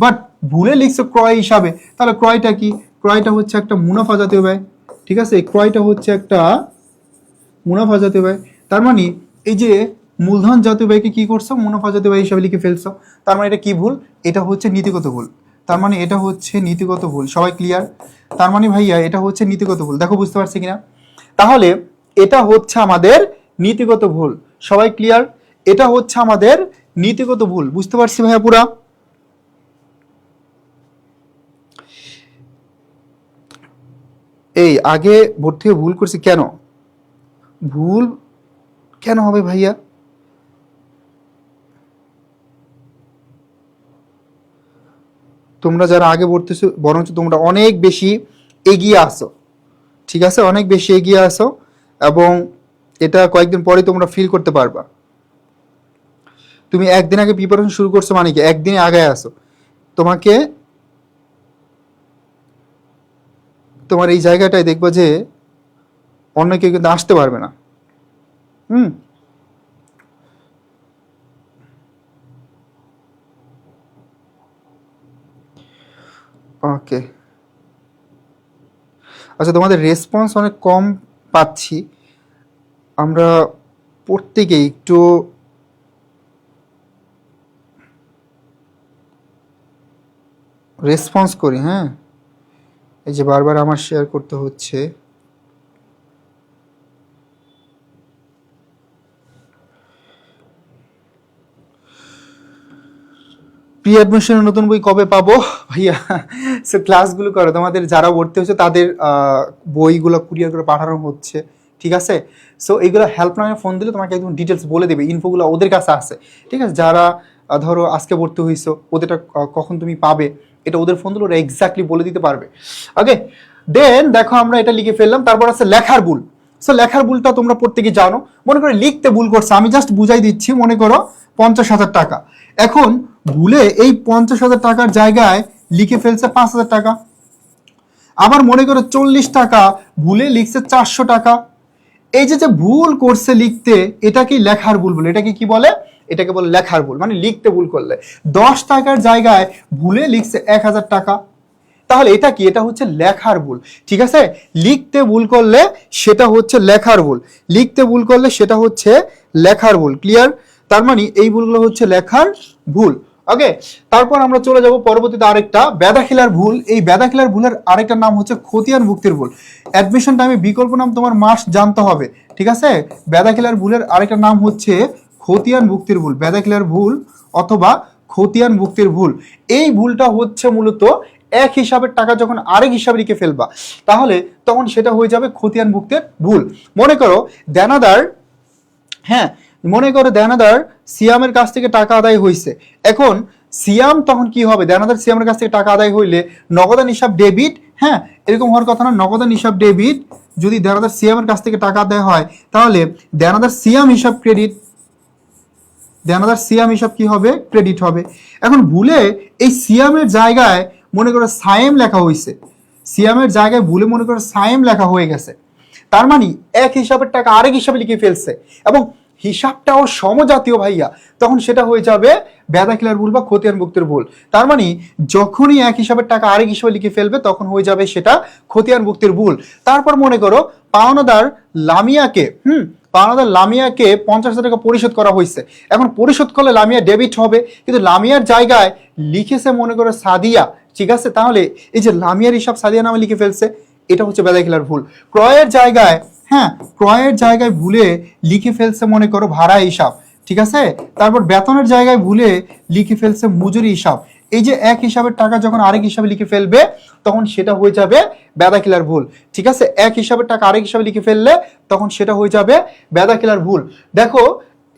Speaker 1: বাট ভুলে লিখছো ক্রয় হিসাবে। তাহলে ক্রয়টা কি? ক্রয়টা হচ্ছে একটা মুনাফা জাতীয় ব্যয়, ঠিক আছে? ক্রয়টা হচ্ছে একটা মুনাফা জাতীয় ব্যয়। তার মানে এই যে মূলধন জাতীয় ব্যয়কে কি করছো? মুনাফা জাতীয় ব্যয় হিসাবে লিখে ফেলছো। তার মানে এটা কি ভুল? এটা হচ্ছে নীতিগত ভুল। তার মানে এটা হচ্ছে নীতিগত ভুল। সবাই ক্লিয়ার? তার মানে ভাইয়া এটা হচ্ছে নীতিগত ভুল। দেখো বুঝতে পারছি কিনা? তাহলে এটা হচ্ছে আমাদের নীতিগত ভুল। সবাই ক্লিয়ার? এটা হচ্ছে আমাদের নীতিগত ভুল। বুঝতে পারছি ভাইয়া পুরা? এই আগে ভর্তি হয়ে ভুল করছি কেন? ভুল কেন হবে ভাইয়া? তোমরা যারা আগে পড়তেছো বরঞ্চ তোমরা অনেক বেশি এগিয়ে আসো, ঠিক আছে? অনেক বেশি এগিয়ে আসো এবং এটা কয়েকদিন পরে তোমরা ফিল করতে পারবা। তুমি একদিন আগে প্রিপারেশন শুরু করছো মানে কি একদিনে আগায় আসো। তোমাকে তোমার এই জায়গাটায় দেখবা যে অন্য কেউ কিন্তু আসতে পারবে না। হুম, ওকে। আচ্ছা, তোমাদের রেসপন্স অনেক কম পাচ্ছি। আমরা প্রত্যেকেই একটু রেসপন্স করি, হ্যাঁ? এই যে বারবার আমার শেয়ার করতে হচ্ছে। প্রি অ্যাডমিশনের নতুন বই কবে পাবো ভাইয়া? সো ক্লাসগুলো করো, তোমাদের যারা ভর্তি হচ্ছে তাদের বইগুলো কুরিয়ার করে পাঠানো হচ্ছে, ঠিক আছে? সো এইগুলো হেল্পলাইনে ফোন দিলে তোমাকে একদম ডিটেলস বলে দেবে, ইনফোগুলো ওদের কাছে আছে, ঠিক আছে? যারা ধরো আজকে ভর্তি হয়েছো, ওদেরটা কখন তুমি পাবে এটা ওদের ফোন দিলে ওরা এক্স্যাক্টলি বলে দিতে পারবে। ওকে, দেন দেখো আমরা এটা লিখে ফেললাম। তারপর আছে লেখার ভুল। সো লেখার ভুলটা তোমরা প্রত্যেকে জানো। মনে করো লিখতে ভুল করছে, আমি জাস্ট বুঝাই দিচ্ছি। মনে করো 50,000 টাকা, এখন ভুলে এই 50,000 টাকার জায়গায় লিখে ফেলছে 5,000 টাকা। আবার মনে করো 40 টাকা, ভুলে লিখছে 400 টাকা। এই যে যে ভুল করছে লিখতে, এটাকে লেখার ভুল বলে। এটাকে কি বলে? এটাকে বলে লেখার ভুল। মানে লিখতে ভুল করলে 10 টাকার জায়গায় ভুলে লিখছে 1,000 টাকা। তাহলে এটা কি? এটা হচ্ছে লেখার ভুল, ঠিক আছে? লিখতে ভুল করলে সেটা হচ্ছে লেখার ভুল, লিখতে ভুল করলে সেটা হচ্ছে লেখার ভুল। ক্লিয়ার? তার মানে এই ভুলগুলো হচ্ছে লেখার ভুল। ওকে, তারপর আমরা চলে যাব পরবর্তীতে আরেকটা বেদাখিলার ভুল। এই বেদাখিলার ভুলের আরেকটা নাম হচ্ছে খতিয়ান ভুক্তির ভুল। অ্যাডমিশন টাইমে বিকল্প নাম তোমার মাস্ট জানতে হবে, ঠিক আছে? বেদাখিলার ভুলের আরেকটা নাম হচ্ছে খতিয়ান ভুক্তির ভুল। বেদাখিলার ভুল অথবা খতিয়ান ভুক্তির ভুল। এই ভুলটা হচ্ছে মূলত এক হিসাবের টাকা যখন আরেক হিসাবে লিখে ফেলবা, তাহলে তখন সেটা হয়ে যাবে খতিয়ান ভুক্তির ভুল। মনে করো দেনাদার, হ্যাঁ, মনে করো দেনাদার সিয়ামের কাছ থেকে টাকা আদায় হয়েছে। এখন সিয়াম তখন কি হবে? দেনাদার সিয়ামের কাছ থেকে টাকা আদায় হইলে নগদান হিসাব ডেবিট, হ্যাঁ, এরকম হওয়ার কথা না। নগদান হিসাব ডেবিট, যদি দেনাদার সিয়ামের কাছ থেকে টাকা আদায় হয় তাহলে দেনাদার সিয়াম হিসাব ক্রেডিট। দেনাদার সিয়াম হিসাব কি হবে? ক্রেডিট হবে। এখন ভুলে এই সিয়ামের জায়গায় মনে করো সায়েম লেখা হয়েছে, সিয়ামের জায়গায় ভুলে মনে করো সায়েম লেখা হয়ে গেছে। তার মানে এক হিসাবের টাকা আরেক হিসাবে লিখে ফেলছে এবং হিসাবটাও সমজাতীয় ভাইয়া, তখন সেটা হয়ে যাবে বেদাখিলার ভুল বা খতিয়ান ভুক্তির ভুল। তার মানে যখনই এক হিসাবের টাকা আরেক হিসাবে লিখে ফেলবে তখন হয়ে যাবে সেটা খতিয়ান ভুক্তির ভুল। তারপর মনে করো পাওনাদার লামিয়াকে, পাওনাদার লামিয়াকে 50,000 টাকা পরিশোধ করা হয়েছে। এখন পরিশোধ করলে লামিয়া ডেবিট হবে, কিন্তু লামিয়ার জায়গায় লিখেছে মনে করো সাদিয়া, ঠিক আছে? তাহলে এই যে লামিয়ার হিসাব সাদিয়া নামে লিখে ফেলছে, এটা হচ্ছে বেদাখিলার ভুল। ক্রয়ের জায়গায়, হ্যাঁ, ক্রয়ের জায়গায় ভুলে লিখে ফেলছে মনে করো ভাড়া হিসাব, ঠিক আছে? তারপর বেতনের জায়গায় ভুলে লিখে ফেলছে মজুরি হিসাব। এই যে এক হিসাবের টাকা যখন আরেক হিসাবে লিখে ফেলবে তখন সেটা হয়ে যাবে বেদাখিলার ভুল, ঠিক আছে? এক হিসাবের টাকা আরেক হিসাবে লিখে ফেললে তখন সেটা হয়ে যাবে বেদাখিলার ভুল। দেখো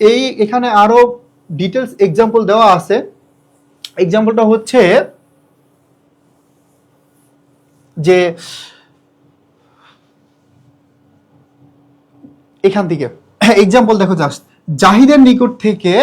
Speaker 1: এই এখানে আরো ডিটেলস এক্সাম্পল দেওয়া আছে। এক্সাম্পলটা হচ্ছে যে এখান থেকে এক্সাম্পল দেখো জাস্ট, জাহিদের নিকট থেকে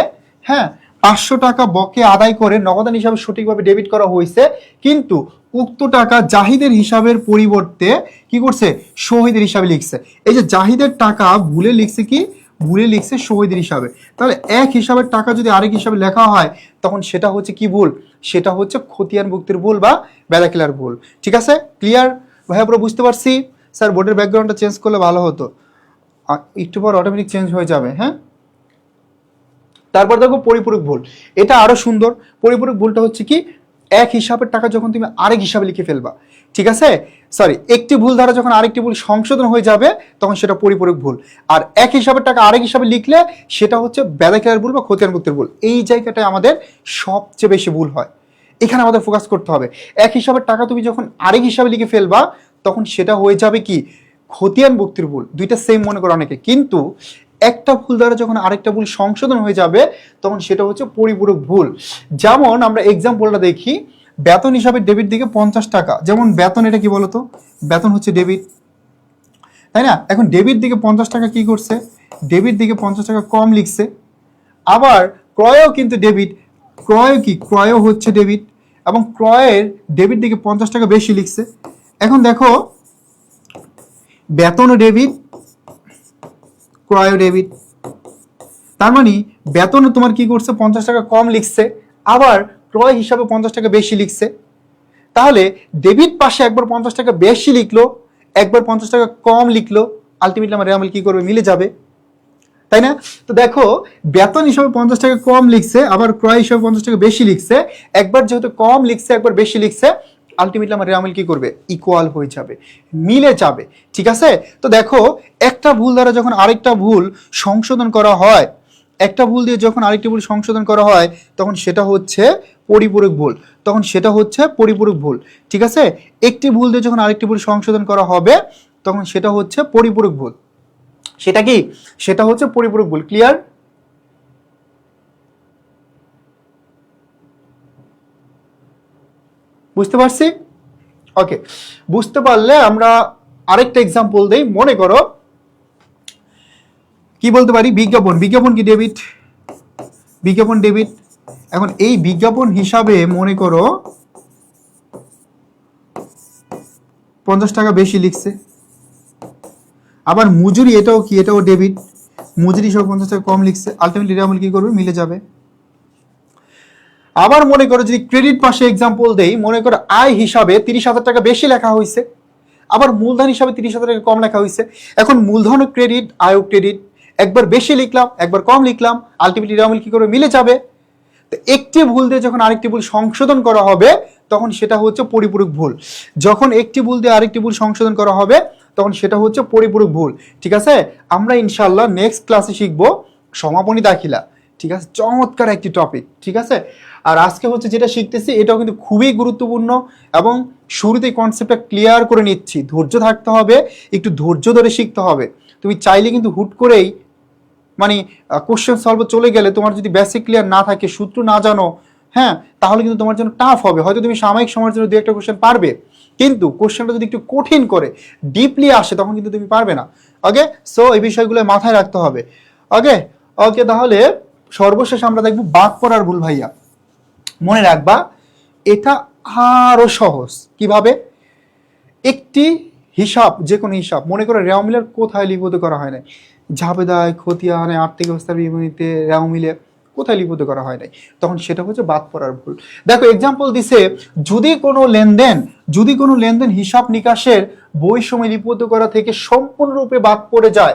Speaker 1: হ্যাঁ 500 টাকা বকে আদায় করে নগদান হিসাবে সঠিকভাবে ডেবিট করা হয়েছে, কিন্তু উক্ত টাকা জাহিদের হিসাবের পরিবর্তে কি করছে, শহীদের হিসাবে লিখছে। এই যে জাহিদের টাকা ভুলে লিখছে কি, ভুলে লিখছে শহীদের হিসাবে। তাহলে এক হিসাবের টাকা যদি আরেক হিসাবে লেখা হয় তখন সেটা হচ্ছে কি ভুল, সেটা হচ্ছে খতিয়ান ভুক্তির ভুল বা ব্যাদাখিলার ভুল। ঠিক আছে, ক্লিয়ার ভাইয়া? পুরো বুঝতে পারছি। স্যার বোর্ডের ব্যাকগ্রাউন্ডটা চেঞ্জ করলে ভালো হতো, একটু পর অটোমেটিক চেঞ্জ হয়ে যাবে। হ্যাঁ, তারপর দেখো পরিপূরক ভুল, এটা আরো সুন্দর। পরিপূরক ভুলটা হচ্ছে কি, এক হিসাবের টাকা যখন তুমি আরেক হিসাবে লিখে ফেলবা, ঠিক আছে, সরি, একটি ভুল দ্বারা যখন আরেকটি ভুল সংশোধন হয়ে যাবে তখন সেটা পরিপূরক ভুল। আর এক হিসাবের টাকা আরেক হিসাবে লিখলে সেটা হচ্ছে ব্যাদাখিলার ভুল বা খতিয়ান ভুক্তির ভুল। এই জায়গাটায় আমাদের সবচেয়ে বেশি ভুল হয়, এখানে আমাদের ফোকাস করতে হবে। এক হিসাবের টাকা তুমি যখন আরেক হিসাবে লিখে ফেলবা তখন সেটা হয়ে যাবে কি, খতিয়ান ভুক্তির ভুল। দুইটা সেম মনে করো অনেকে, কিন্তু একটা ভুল দ্বারা যখন আরেকটা ভুল সংশোধন হয়ে যাবে তখন সেটা হচ্ছে পরিপূরক ভুল। যেমন আমরা এক্সাম্পলটা দেখি, বেতন হিসাবে ডেবিট দিকে 50 টাকা, যেমন বেতন, এটা কি বলতো, বেতন হচ্ছে ডেবিট, তাই না? এখন ডেবিট দিকে 50 টাকা কি করছে, ডেবিট দিকে 50 টাকা কম লিখছে। আবার ক্রয়ও কিন্তু ডেবিট, ক্রয় কি, ক্রয়ও হচ্ছে ডেবিট, এবং ক্রয়ের ডেবিট দিকে 50 টাকা বেশি লিখছে। এখন দেখো বেতনও ডেবিট, ক্রয় ডেবিট, তার মানে বেতনও তোমার কি করছে, 50 টাকা কম লিখছে, আবার ক্রয় হিসাবে 50 টাকা বেশি লিখছে। তাহলে ডেবিট পাশে একবার 50 টাকা বেশি লিখলো, একবার 50 টাকা কম লিখলো, আলটিমেটলি আমার রেয়ামিল কি করবে, মিলে যাবে, তাই না? তো দেখো বেতন হিসাবে 50 টাকা কম লিখছে, আবার ক্রয় হিসাবে 50 টাকা বেশি লিখছে, একবার যেহেতু কম লিখছে একবার বেশি লিখছে, আলটিমেটলি আমার রেয়ামিল কি করবে, ইকুয়াল হয়ে যাবে, মিলে যাবে। ঠিক আছে, তো দেখো একটা ভুল দ্বারা যখন আরেকটা ভুল সংশোধন করা হয়, একটা ভুল দিয়ে যখন আরেকটি ভুল সংশোধন করা হয় তখন সেটা হচ্ছে পরিপূরক ভুল, তখন সেটা হচ্ছে পরিপূরক ভুল। ঠিক আছে, একটি ভুল দিয়ে যখন আরেকটি ভুল সংশোধন করা হবে তখন সেটা হচ্ছে পরিপূরক ভুল। সেটা কি, সেটা হচ্ছে পরিপূরক ভুল। ক্লিয়ার? বুঝতে পারছি? ওকে, বুঝতে পারলে আমরা আরেকটা এক্সাম্পল দেই। মনে করো কি বলতে পারি, বিজ্ঞাপন, বিজ্ঞাপন কি ডেবিট, বিজ্ঞাপন ডেবিট। এখন এই বিজ্ঞাপন হিসাবে মনে করো 50 টাকা বেশি লিখছে, আবার মজুরি, এটাও কি, এটাও ডেবিট, মজুরি সব 50 টাকা কম লিখছে, আলটিমেটলি রেয়ামিল কি করবে, মিলে যাবে। আবার মনে করো যদি ক্রেডিট পাশে এক্সাম্পল দেই, মনে করো আয় হিসাবে 30,000 টাকা বেশি লেখা হয়েছে, আবার মূলধন হিসাবে 30,000 টাকা কম লেখা হয়েছে। এখন মূলধন ক্রেডিট, আয়ও ক্রেডিট, একবার বেশি লিখলাম একবার কম লিখলাম, আলটিমেটলি রেয়ামিল কি করবে, মিলে যাবে। তো একটি ভুল দিয়ে যখন আরেকটি ভুল সংশোধন করা হবে তখন সেটা হচ্ছে পরিপূরক ভুল। যখন একটি ভুল দিয়ে আরেকটি ভুল সংশোধন করা হবে তখন সেটা হচ্ছে পরিপূরক ভুল। ঠিক আছে, আমরা ইনশাআল্লাহ নেক্সট ক্লাসে শিখবো সমাপনী দাখিলা। ঠিক আছে, চমৎকার একটি টপিক। ঠিক আছে, আর আজকে হচ্ছে যেটা শিখতেছি এটাও কিন্তু খুবই গুরুত্বপূর্ণ, এবং শুরুতেই কনসেপ্টটা ক্লিয়ার করে নিচ্ছি। ধৈর্য থাকতে হবে, একটু ধৈর্য ধরে শিখতে হবে। তুমি চাইলে কিন্তু হুট করেই মানে কোশ্চেন সলভ চলে গেলে তোমার যদি বেসিক ক্লিয়ার না থাকে, সূত্র না জানো, হ্যাঁ, তাহলে কিন্তু তোমার জন্য টাফ হবে। হয়তো তুমি সাময়িক সময়ের জন্য দু একটা কোশ্চেন পারবে, কিন্তু কোশ্চেনটা যদি একটু কঠিন করে ডিপলি আসে তখন কিন্তু তুমি পারবে না। ওকে, সো এই বিষয়গুলো মাথায় রাখতে হবে। ওকে ওকে, তাহলে সর্বশেষ আমরা দেখবো বাদ পড়ার ভুল। ভাইয়া মনে রাখবা এটা আরো সহজ। কিভাবে? একটি হিসাব, যে কোনো হিসাব, মনে করো রেওয়ামিলের কোথায় লিপিবদ্ধ করা হয় নাই, ঝাবেদায়, খতিয়ানে, আর্থিক অবস্থার বিবরণীতে রেওয়ামিলে কোথায় লিপিবদ্ধ করা হয় নাই, তখন সেটা হচ্ছে বাদ পড়ার ভুল। দেখো এক্সাম্পল দিছে, যদি কোনো লেনদেন হিসাব নিকাশের বই সময় লিপিবদ্ধ করা থেকে সম্পূর্ণরূপে বাদ পড়ে যায়,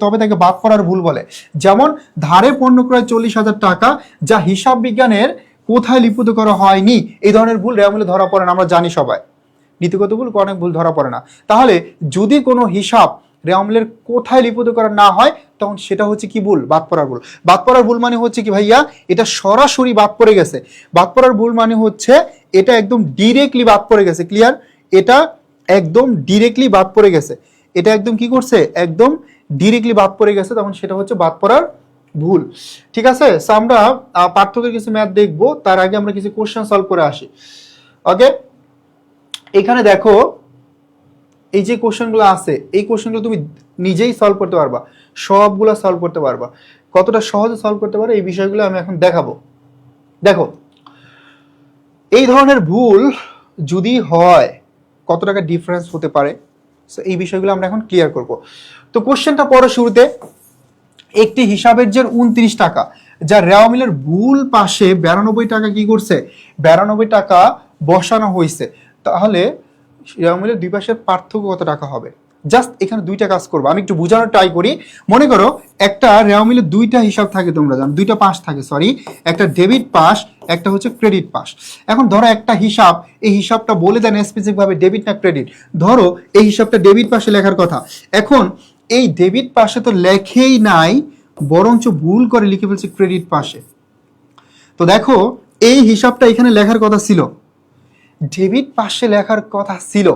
Speaker 1: তবে তাকে বাদ পড়ার ভুল বলে। যেমন ধারে পণ্য ক্রয় 40,000 টাকা, যা হিসাব বিজ্ঞানের কোথায় লিপিবদ্ধ করা হয়নি, এই ধরনের ভুল রেওয়ামিলে ধরা পড়ে না, আমরা জানি সবাই। নীতিগত ভুল, অনেক ভুল ধরা পড়ে না। তাহলে যদি কোনো হিসাব রেওয়ামিলের কোথায় লিপিবদ্ধ করা না হয় তখন সেটা হচ্ছে কি ভুল, বাদ পড়ার ভুল। বাদ পড়ার ভুল মানে হচ্ছে কি ভাইয়া, এটা সরাসরি বাদ পড়ে গেছে। বাদ পড়ার ভুল মানে হচ্ছে এটা একদম ডিরেক্টলি বাদ পড়ে গেছে। ক্লিয়ার? এটা একদম ডিরেক্টলি বাদ পড়ে গেছে, এটা একদম কি করছে, একদম ডিরেক্টলি বাদ পড়ে গেছে, তখন সেটা হচ্ছে বাদ পড়ার ভুল। ঠিক আছে, সো আমরা পার্থক্যের কিছু ম্যাথ দেখবো, তার আগে আমরা কিছু কোশ্চেন সলভ করে আসি। ওকে, এখানে দেখো এই যে কোশ্চেনগুলো আছে, এই কোশ্চেনগুলো তুমি নিজেই সলভ করতে পারবা, সবগুলো সলভ করতে পারবা। কতটা সহজে সলভ করতে পারো এই বিষয়গুলো আমি এখন দেখাবো। দেখো, এই ধরনের ভুল যদি হয় কত টাকা ডিফারেন্স হতে পারে, সো এই বিষয়গুলো আমরা এখন ক্লিয়ার করব। তো কোশ্চেনটা পড়ো শুরুতে। একটি হিসাবের যে 29 টাকা, যা রেওয়া মিলের ভুল পাশে 92 টাকা কি করছে, 92 টাকা বসানো হয়েছে, তাহলে রেওয়া মিলের দুই পাশের পার্থক্য কত টাকা হবে? জাস্ট এখানে দুইটা কাজ করবো, আমি একটু বোঝানোর ট্রাই করি। মনে করো একটা রেওয়া মিলের দুইটা হিসাব থাকে, তোমরা জানো দুইটা পাশ থাকে, সরি, একটা ডেবিট পাশ, একটা হচ্ছে ক্রেডিট পাশ। এখন ধরো একটা হিসাব, এই হিসাবটা বলে দেন স্পেসিফিক ভাবে ডেবিট না ক্রেডিট। ধরো এই হিসাবটা ডেবিট পাশে লেখার কথা, এখন এই ডেবিট পাশে তো লেখেই নাই, বরঞ্চ ভুল করে লিখে ফেলছে ক্রেডিট পাশে। তো দেখো এই হিসাবটা এখানে লেখার কথা ছিল, ডেবিট পাশে লেখার কথা ছিল,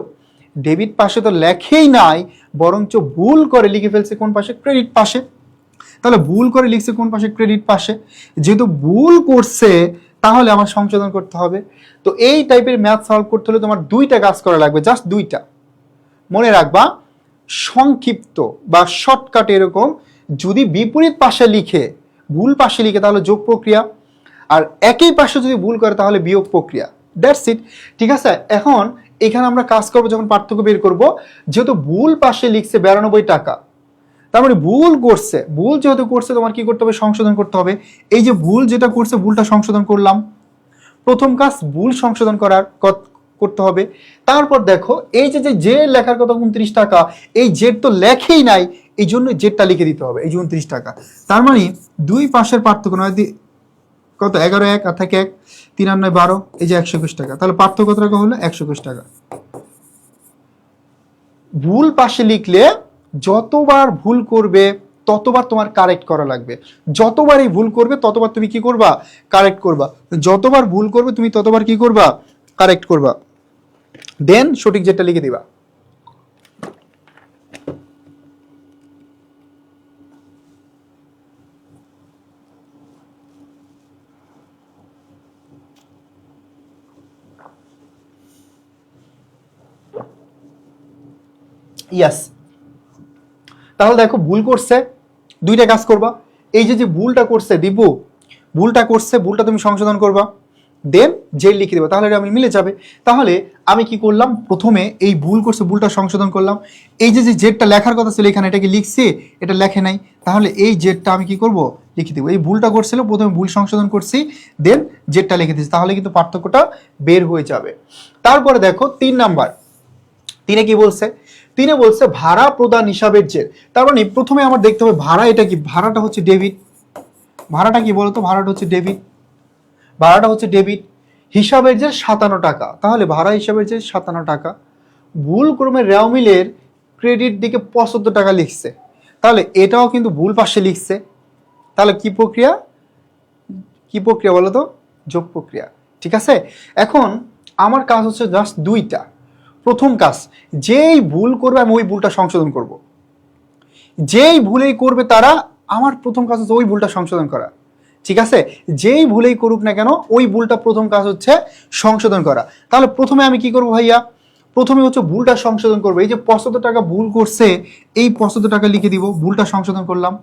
Speaker 1: ডেবিট পাশে তো লেখেই নাই, বরঞ্চ ভুল করে লিখে ফেলছে কোন পাশে, ক্রেডিট পাশে। তাহলে ভুল করে লিখছে কোন পাশে, ক্রেডিট পাশে। যেহেতু ভুল করছে তাহলে আমার সংশোধন করতে হবে। তো এই টাইপের ম্যাথ সলভ করতে হলে তোমার দুইটা কাজ করা লাগবে, জাস্ট দুইটা। মনে রাখবা, সংক্ষিপ্ত বা শর্টকাট এরকম, যদি বিপরীত পাশে লিখে, ভুল পাশে লিখে তাহলে যোগ প্রক্রিয়া, আর একই পাশে যদি ভুল করে তাহলে বিয়োগ প্রক্রিয়া। That's it. ঠিক আছে, এখন এখানে আমরা কাজ করবো যখন পার্থক্য বের করব, যেহেতু ভুল পাশে লিখছে 92 টাকা, তার মানে ভুল করছে, ভুল যেহেতু করছে তোমার কি করতে হবে, সংশোধন করতে হবে। এই যে ভুল যেটা করছে, ভুলটা সংশোধন করলাম, প্রথম কাজ ভুল সংশোধন করতে হবে। তারপর দেখো এই যে যে লেখার কথা 29 টাকা, এই জেড তো লেখেই নাই, এই জন্য জেডটা লিখে দিতে হবে, এই যে 29 টাকা। তার মানে দুই পাশের পার্থক্য নয় কত, 11 1 আর থাকে 1, 3 আর 9 12, এই যে 121 টাকা। তাহলে পার্থক্য কত টাকা হলো, 121 টাকা। ভুল পাশে লিখলে যতবার ভুল করবে ততবার তোমার কারেক্ট করা লাগবে, যতবারই ভুল করবে ততবার তুমি কি করবা, কারেক্ট করবা। যতবার ভুল করবে তুমি ততবার কি করবা, কারেক্ট করবা, দেন সঠিক যেটা লিখে দিবা। ইয়াস, তাহলে দেখো ভুল করছে, দুইটা কাজ করবা। এই যে ভুলটা করছে দিবু, ভুলটা করছে, ভুলটা তুমি সংশোধন করবা, দেন জেড লিখে দেবা, তাহলে এটা আমি মিলে যাবে। তাহলে আমি কি করলাম, প্রথমে এই ভুল করছে, ভুলটা সংশোধন করলাম। এই যে জেডটা লেখার কথা ছিল এখানে, এটাকে লিখছি, এটা লেখে নাই, তাহলে এই জেডটা আমি কি করব, লিখে দেবো। এই ভুলটা করছিল, প্রথমে ভুল সংশোধন করছি, দেন জেডটা লিখে দিচ্ছি, তাহলে কিন্তু পার্থক্যটা বের হয়ে যাবে। তারপরে দেখো 3 নাম্বার, তিনে কি বলছে, তিনে বলছে ভাড়া প্রদান হিসাবের জের। তার মানে প্রথমে আমার দেখতে হবে ভাড়া, এটা কি, ভাড়াটা হচ্ছে ডেবিট, ভাড়াটা কি বলতো, ভাড়াটা হচ্ছে ডেবিট, ভাড়াটা হচ্ছে ডেবিট, হিসাবের জের 57 টাকা, তাহলে ভাড়া হিসাবের জের 57 টাকা। ভুল ক্রমে রেওয়া মিলের ক্রেডিট দিকে 75 টাকা লিখছে, তাহলে এটাও কিন্তু ভুল পাশে লিখছে, তাহলে কি প্রক্রিয়া, কি প্রক্রিয়া বলো তো, যোগ প্রক্রিয়া। ঠিক আছে, এখন আমার কাজ হচ্ছে জাস্ট দুইটা। প্রথম কাজ, যেই ভুল করবে আমি ওই ভুলটা সংশোধন করব, যেই ভুলেই করবে তারা, আমার প্রথম কাজ হচ্ছে ওই ভুলটা সংশোধন করা। ঠিক আছে, যেই ভুলেই করুক না কেন ওই ভুলটা প্রথম কাজ হচ্ছে সংশোধন করা। তাহলে প্রথমে আমি কি করব ভাইয়া, প্রথমে হচ্ছে ভুলটা সংশোধন করবো। এই যে 75 টাকা ভুল করছে, এই 75 টাকা লিখে দিব, ভুলটা সংশোধন করলাম।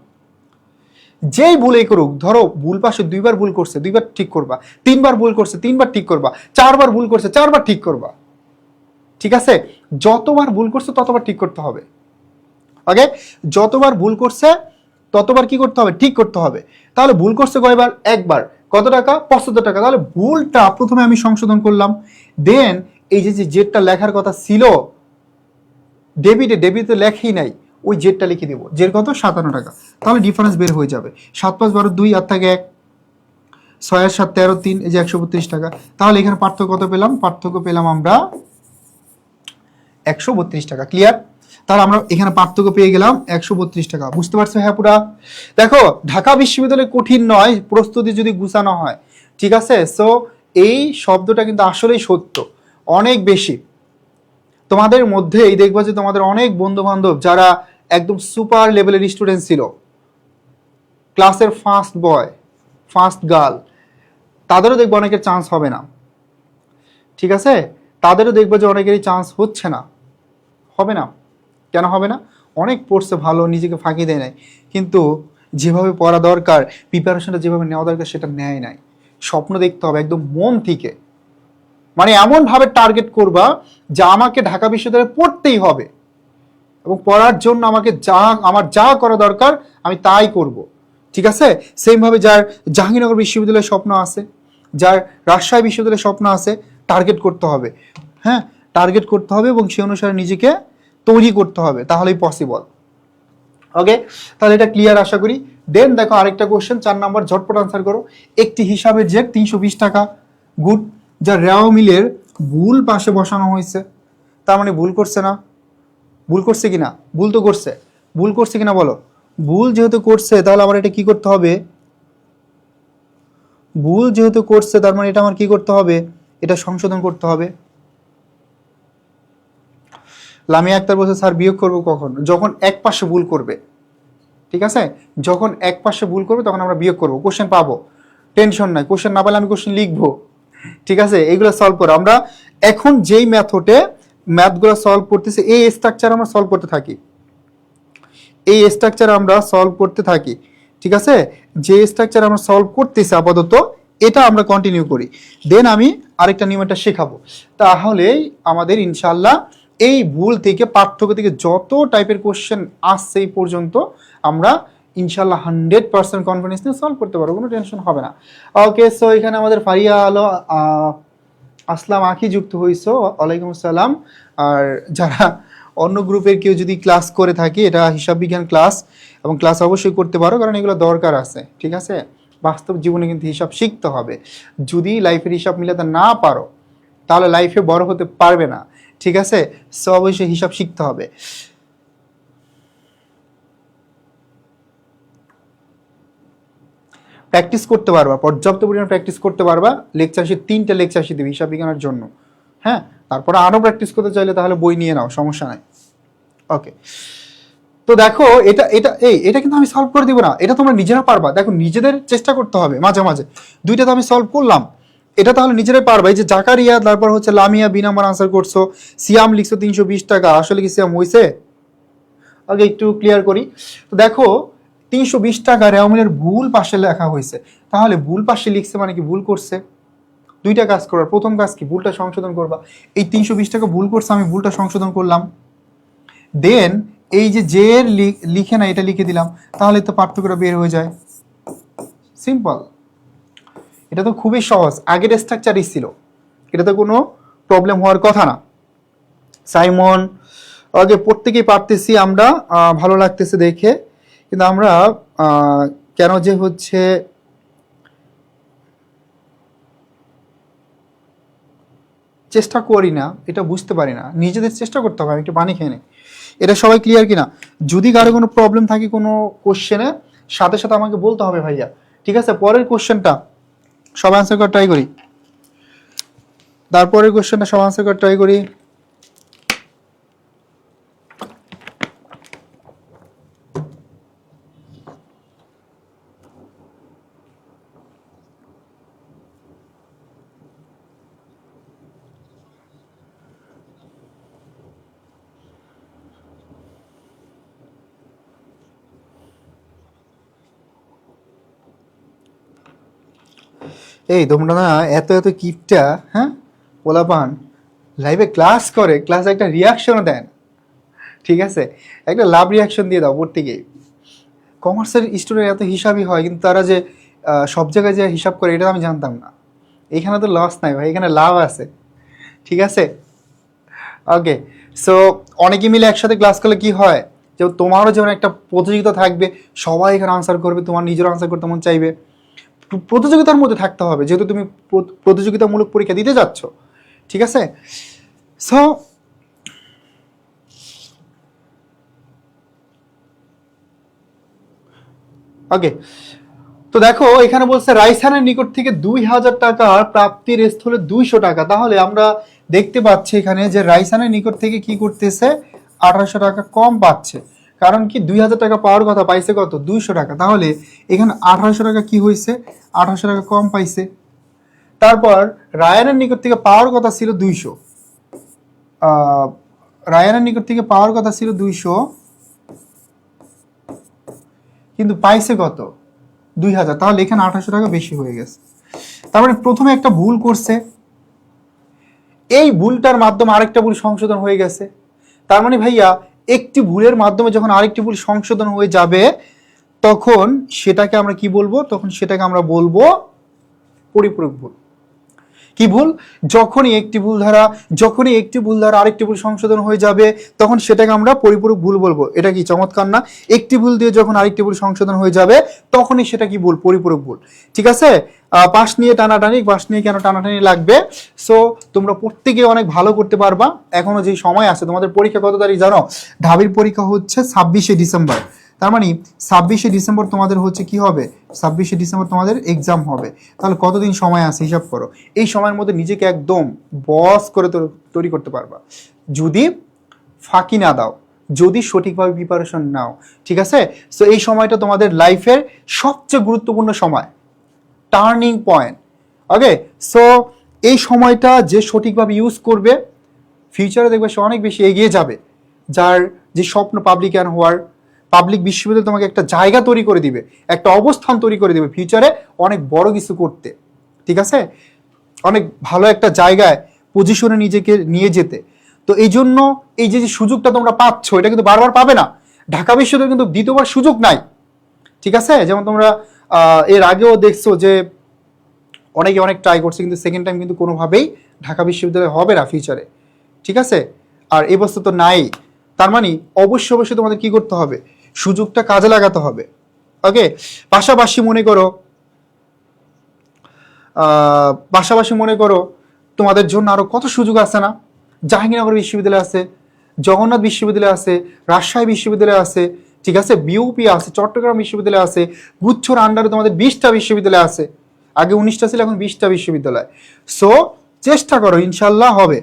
Speaker 1: যেই ভুলেই করুক, ধরো ভুল পাশে 2বার ভুল করছে, 2বার ঠিক করবা, 3বার ভুল করছে, 3বার ঠিক করবা, 4বার ভুল করছে, 4বার ঠিক করবা। ঠিক আছে, যতবার ভুল করছে ততবার ঠিক করতে হবে। ওকে, যতবার ভুল করছে ততবার কি করতে হবে, ঠিক করতে হবে। তাহলে ভুল করছে কয়বার, একবার, কত টাকা, 75 টাকা। তাহলে ভুলটা প্রথমে আমি সংশোধন করলাম, দেন এই যে জেডটা লেখার কথা ছিল ডেবিটে, ডেবিটে লেখেই নাই, ওই জেডটা লিখে দিব, জের কত, 57 টাকা। তাহলে ডিফারেন্স বের হয়ে যাবে, 7 5 12 2 আর থাকে 1, 6 আর 7 13 3, এই যে 132 টাকা। তাহলে এখানে পার্থক্য কত পেলাম, পার্থক্য পেলাম আমরা 132 টাকা। ক্লিয়ার, তাহলে আমরা এখানে পার্থক্য পেয়ে গেলাম 132 টাকা। বুঝতে পারছো হ্যাঁ পুরা? দেখো ঢাকা বিশ্ববিদ্যালয় কঠিন নয়, প্রস্তুতি যদি গুছানো হয়। ঠিক আছে, সো এই শব্দটা কিন্তু আসলেই সত্য, অনেক বেশি। তোমাদের মধ্যেই দেখবা যে তোমাদের অনেক বন্ধু বান্ধব যারা একদম সুপার লেভেলের স্টুডেন্ট ছিল, ক্লাসের ফার্স্ট বয়, ফার্স্ট গার্ল, তাদেরও দেখবো অনেকের চান্স হবে না, ঠিক আছে? তাদেরও দেখবো যে অনেকেরই চান্স হচ্ছে না, হবে না। কেন হবে না? অনেক পড়ছে ভালো, নিজেকে ফাঁকি দেয় নাই, কিন্তু যেভাবে পড়া দরকার, প্রিপারেশনটা যেভাবে নেওয়া দরকার সেটা নেয় নাই। স্বপ্ন দেখতে হবে একদম মন থেকে, মানে এমনভাবে টার্গেট করবা যে আমাকে ঢাকা বিশ্ববিদ্যালয়ে পড়তেই হবে এবং পড়ার জন্য আমাকে আমার যা করা দরকার আমি তাই করব, ঠিক আছে? সেমভাবে যার জাহাঙ্গীরনগর বিশ্ববিদ্যালয়ের স্বপ্ন আছে, যার রাজশাহী বিশ্ববিদ্যালয়ের স্বপ্ন আছে, টার্গেট করতে হবে, হ্যাঁ, টার্গেট করতে হবে এবং সেই অনুসারে নিজেকে তৈরি করতে হবে, তাহলেই পসিবল। ওকে, তাহলে এটা ক্লিয়ার আশা করি। দেন দেখো আরেকটা কোশ্চেন, 4 নাম্বার, ঝটপট আনসার করো। একটি হিসাবের যে 320 টাকা, গুড, যা রেওয়া মিলের ভুল পাশে বসানো হয়েছে, তার মানে ভুল করছে না? ভুল করছে কিনা? ভুল তো করছে। ভুল করছে কিনা বলো? ভুল যেহেতু করছে তাহলে আমার এটা কি করতে হবে? ভুল যেহেতু করছে তার মানে এটা আমার কি করতে হবে? এটা সংশোধন করতে হবে। লামিয়া আক্তার বলছে স্যার বিয়োগ করবো কখন? যখন এক পাশে ভুল করবে, ঠিক আছে? যখন এক পাশে ভুল করবে তখন আমরা বিয়োগ করবো, কোশ্চেন পাবো, টেনশন নাই। কোশ্চেন না পেলে আমি কোশ্চেন লিখবো, ঠিক আছে? এইগুলো সলভ করো। আমরা এখন যেই মেথডে ম্যাথগুলো সলভ করতেছি, এই স্ট্রাকচার আমরা সলভ করতে থাকি, এই স্ট্রাকচার আমরা সলভ করতে থাকি, ঠিক আছে? যে স্ট্রাকচার আমরা সলভ করতেছি আপাতত এটা আমরা কন্টিনিউ করি, দেন আমি আরেকটা নিয়মটা শেখাবো। তাহলেই আমাদের ইনশাল্লাহ এই ভুল থেকে, পার্থক্য থেকে যত টাইপের কোশ্চেন আসছে এই পর্যন্ত আমরা ইনশাল্লাহ 100% কনফিডেন্স নিয়ে সলভ করতে পারবো, কোনো টেনশন হবে না। ওকে, সো এখানে আমাদের ফারিয়া আলো আসলাম আঁকি যুক্ত হইছো, ওয়ালাইকুম আসসালাম। আর যারা অন্য গ্রুপের কেউ যদি ক্লাস করে থাকে, এটা হিসাব বিজ্ঞান ক্লাস, এবং ক্লাস অবশ্যই করতে পারো কারণ এগুলো দরকার আছে, ঠিক আছে? বাস্তব জীবনে কিন্তু হিসাব শিখতে হবে। যদি লাইফের হিসাব মিলাতে না পারো তাহলে লাইফে বড় হতে পারবে না, ঠিক আছে? সো অবশ্যই হিসাব শিখতে হবে। প্র্যাকটিস করতে পারবা, পর্যাপ্ত পরিমাণ প্র্যাকটিস করতে পারবা। লেকচার শিট 3টা লেকচার শিট দেবে হিসাব বিজ্ঞানের জন্য, হ্যাঁ? তারপরে আরও প্র্যাকটিস করতে চাইলে তাহলে বই নিয়ে নাও, সমস্যা নাই। ওকে, তো দেখো এটা কিন্তু আমি সলভ করে দিব না, এটা তোমরা নিজেরা পারবা। দেখো নিজেদের চেষ্টা করতে হবে মাঝে মাঝে। দুইটা তো আমি সলভ করলাম, এটা তাহলে নিজেরাই পারবা। এই যে জাকারিয়া, তারপর হচ্ছে লামিয়া, বি নাম্বার আনসার করছো, সিয়াম লিখছো 320 টাকা, আসলে কি সিয়াম হয়েছে? আগে একটু ক্লিয়ার করি। তো দেখো 320 টাকা রেওমিলের ভুল পাশে লেখা হয়েছে, তাহলে ভুল পাশে লিখছে মানে কি ভুল করছে। দুইটা কাজ করার, প্রথম কাজ কি? ভুলটা সংশোধন করবা। এই 320 টাকা ভুল করছে, আমি ভুলটা সংশোধন করলাম। দেন এই যে এর লিখে না, এটা লিখে দিলাম, তাহলে তো পার্থক্যটা বের হয়ে যায়। সিম্পল, এটা তো খুবই সহজ, আগের স্ট্রাকচারই ছিল, এটা তো কোনো প্রবলেম হওয়ার কথা না। সাইমন, আগে প্রত্যেকেই পারতেছি আমরা, ভালো লাগতেছে দেখে, কিন্তু আমরা কেন যে হচ্ছে চেষ্টা করি না এটা বুঝতে পারি না। নিজেদের চেষ্টা করতে হবে। আমি একটু পানি খেয়ে নিই। এটা সবাই ক্লিয়ার কিনা? যদি কারো কোনো প্রবলেম থাকে কোনো কোশ্চেনে, সাথে সাথে আমাকে বলতে হবে ভাইয়া, ঠিক আছে? পরের কোশ্চেনটা সবাই আনসার করার ট্রাই করি, তারপরের কোশ্চেনটা সবাই আনসার করার ট্রাই করি। এই তোমরা না এত এত কিপটা, হ্যাঁ? পোলাপান লাইভে ক্লাস করে, ক্লাসে একটা রিয়াকশনও দেন, ঠিক আছে? একটা লাভ রিয়াকশন দিয়ে দাও প্রত্যেকেই। কমার্সের স্টুডেন্ট এত হিসাবই হয়, কিন্তু তারা যে সব জায়গায় যে হিসাব করে এটা আমি জানতাম না। এখানে তো লস নাই ভাই, এখানে লাভ আছে, ঠিক আছে? ওকে, সো অনেকে মিলে একসাথে ক্লাস করলে কি হয়, যে তোমারও যেমন একটা প্রতিযোগিতা থাকবে, সবাই এখানে আনসার করবে, তোমার নিজেরও আনসার করতে মন চাইবে। প্রতিযোগিতার মধ্যে থাকতে হবে, যেহেতু তুমি প্রতিযোগিতামূলক পরীক্ষা দিতে যাচ্ছ, ঠিক আছে? সো ওকে, তো দেখো এখানে বলছে রাইসানের নিকট থেকে 2000 টাকার প্রাপ্তির স্থলে 200 টাকা। তাহলে আমরা দেখতে পাচ্ছি এখানে যে রাইসানের নিকট থেকে কি করতেছে, 1800 টাকা কম পাচ্ছে। কারণ কি 2000 টাকা পাওয়ার কথা, পাইছে কত 200 টাকা, তাহলে এখানে 1800 টাকা কি হয়েছে, 1800 টাকা কম পাইছে। তারপর রায়ানের নিকট থেকে পাওয়ার কথা ছিল 200, রায়ানের নিকট থেকে পাওয়ার কথা ছিল 200, কিন্তু পাইছে কত 2000, তাহলে এখানে 1800 টাকা বেশি হয়ে গেছে। তার মানে প্রথমে একটা ভুল করছে, এই ভুলটার মাধ্যমে আরেকটা ভুল সংশোধন হয়ে গেছে। তার মানে ভাইয়া একটি ভুলের মাধ্যমে যখন আরেকটি ভুল সংশোধন হয়ে যাবে তখন সেটাকে আমরা কি বলবো, তখন সেটাকে আমরা বলবো পরিপূরক ভুল। কি ভুল, যখনই একটি ভুল দ্বারা আরেকটি ভুল সংশোধন হয়ে যাবে তখন সেটাকে আমরা পরিপূরক ভুল বলবো। এটা কি চমৎকার না, একটি ভুল দিয়ে যখন আরেকটি ভুল সংশোধন হয়ে যাবে তখনই সেটা কি ভুল, পরিপূরক ভুল। ঠিক আছে, পাশ নিয়ে টানাটানি, পাশ নিয়ে কেন টানাটানি লাগবে, সো তোমরা প্রত্যেকে অনেক ভালো করতে পারবা। এখনো যে সময় আছে, তোমাদের পরীক্ষা কত তারিখ জানো, ঢাবির পরীক্ষা হচ্ছে 26শে ডিসেম্বর। তার মানে 26শে ডিসেম্বর তোমাদের হচ্ছে কি হবে, 26শে ডিসেম্বর তোমাদের এক্সাম হবে। তাহলে কতদিন সময় আছে হিসাব করো, এই সময়ের মধ্যে নিজেকে একদম বস করে তৈরি করতে পারবা যদি ফাঁকি না দাও, যদি সঠিকভাবে প্রিপারেশন নাও। ঠিক আছে, সো এই সময়টা তোমাদের লাইফের সবচেয়ে গুরুত্বপূর্ণ সময়, টার্নিং পয়েন্ট। ওকে, সো এই সময়টা যে সঠিকভাবে ইউজ করবে ফিউচারে দেখবে সে অনেক বেশি এগিয়ে যাবে। যার যে স্বপ্ন পাবলিকান হওয়ার, পাবলিক বিশ্ববিদ্যালয় তোমাকে একটা জায়গা তৈরি করে দিবে, একটা অবস্থান তৈরি করে দিবে ফিউচারে অনেক বড় কিছু করতে। ঠিক আছে, অনেক ভালো একটা জায়গায় পজিশনে নিজেকে নিয়ে যেতে। তো এই জন্য এই যে সুযোগটা তোমরা পাচ্ছ এটা কিন্তু বারবার পাবে না, ঢাকা বিশ্ববিদ্যালয় কিন্তু দ্বিতীয়বার সুযোগ নাই। ঠিক আছে, যেমন তোমরা এর আগেও দেখছো যে অনেকে অনেক ট্রাই করছে কিন্তু সেকেন্ড টাইম কিন্তু কোনোভাবেই ঢাকা বিশ্ববিদ্যালয় হবে না ফিউচারে। ঠিক আছে, আর এবছর তো নাই। তার মানে অবশ্যই তোমাদের কি করতে হবে, সুযোগটা কাজে লাগাতে হবে। ওকে, পাশাপাশি মনে করো তোমাদের জন্য আরো কত সুযোগ আছে না, জাহাঙ্গীরনগর বিশ্ববিদ্যালয় আছে, জগন্নাথ বিশ্ববিদ্যালয় আছে, রাজশাহী বিশ্ববিদ্যালয় আছে, ঠিক আছে, বিউপি আছে, চট্টগ্রাম বিশ্ববিদ্যালয় আছে, গুচ্ছর আন্ডারে তোমাদের 20টা বিশ্ববিদ্যালয় আছে, আগে 19টা ছিল এখন 20টা বিশ্ববিদ্যালয়। সো চেষ্টা করো, ইনশাল্লাহ হবে।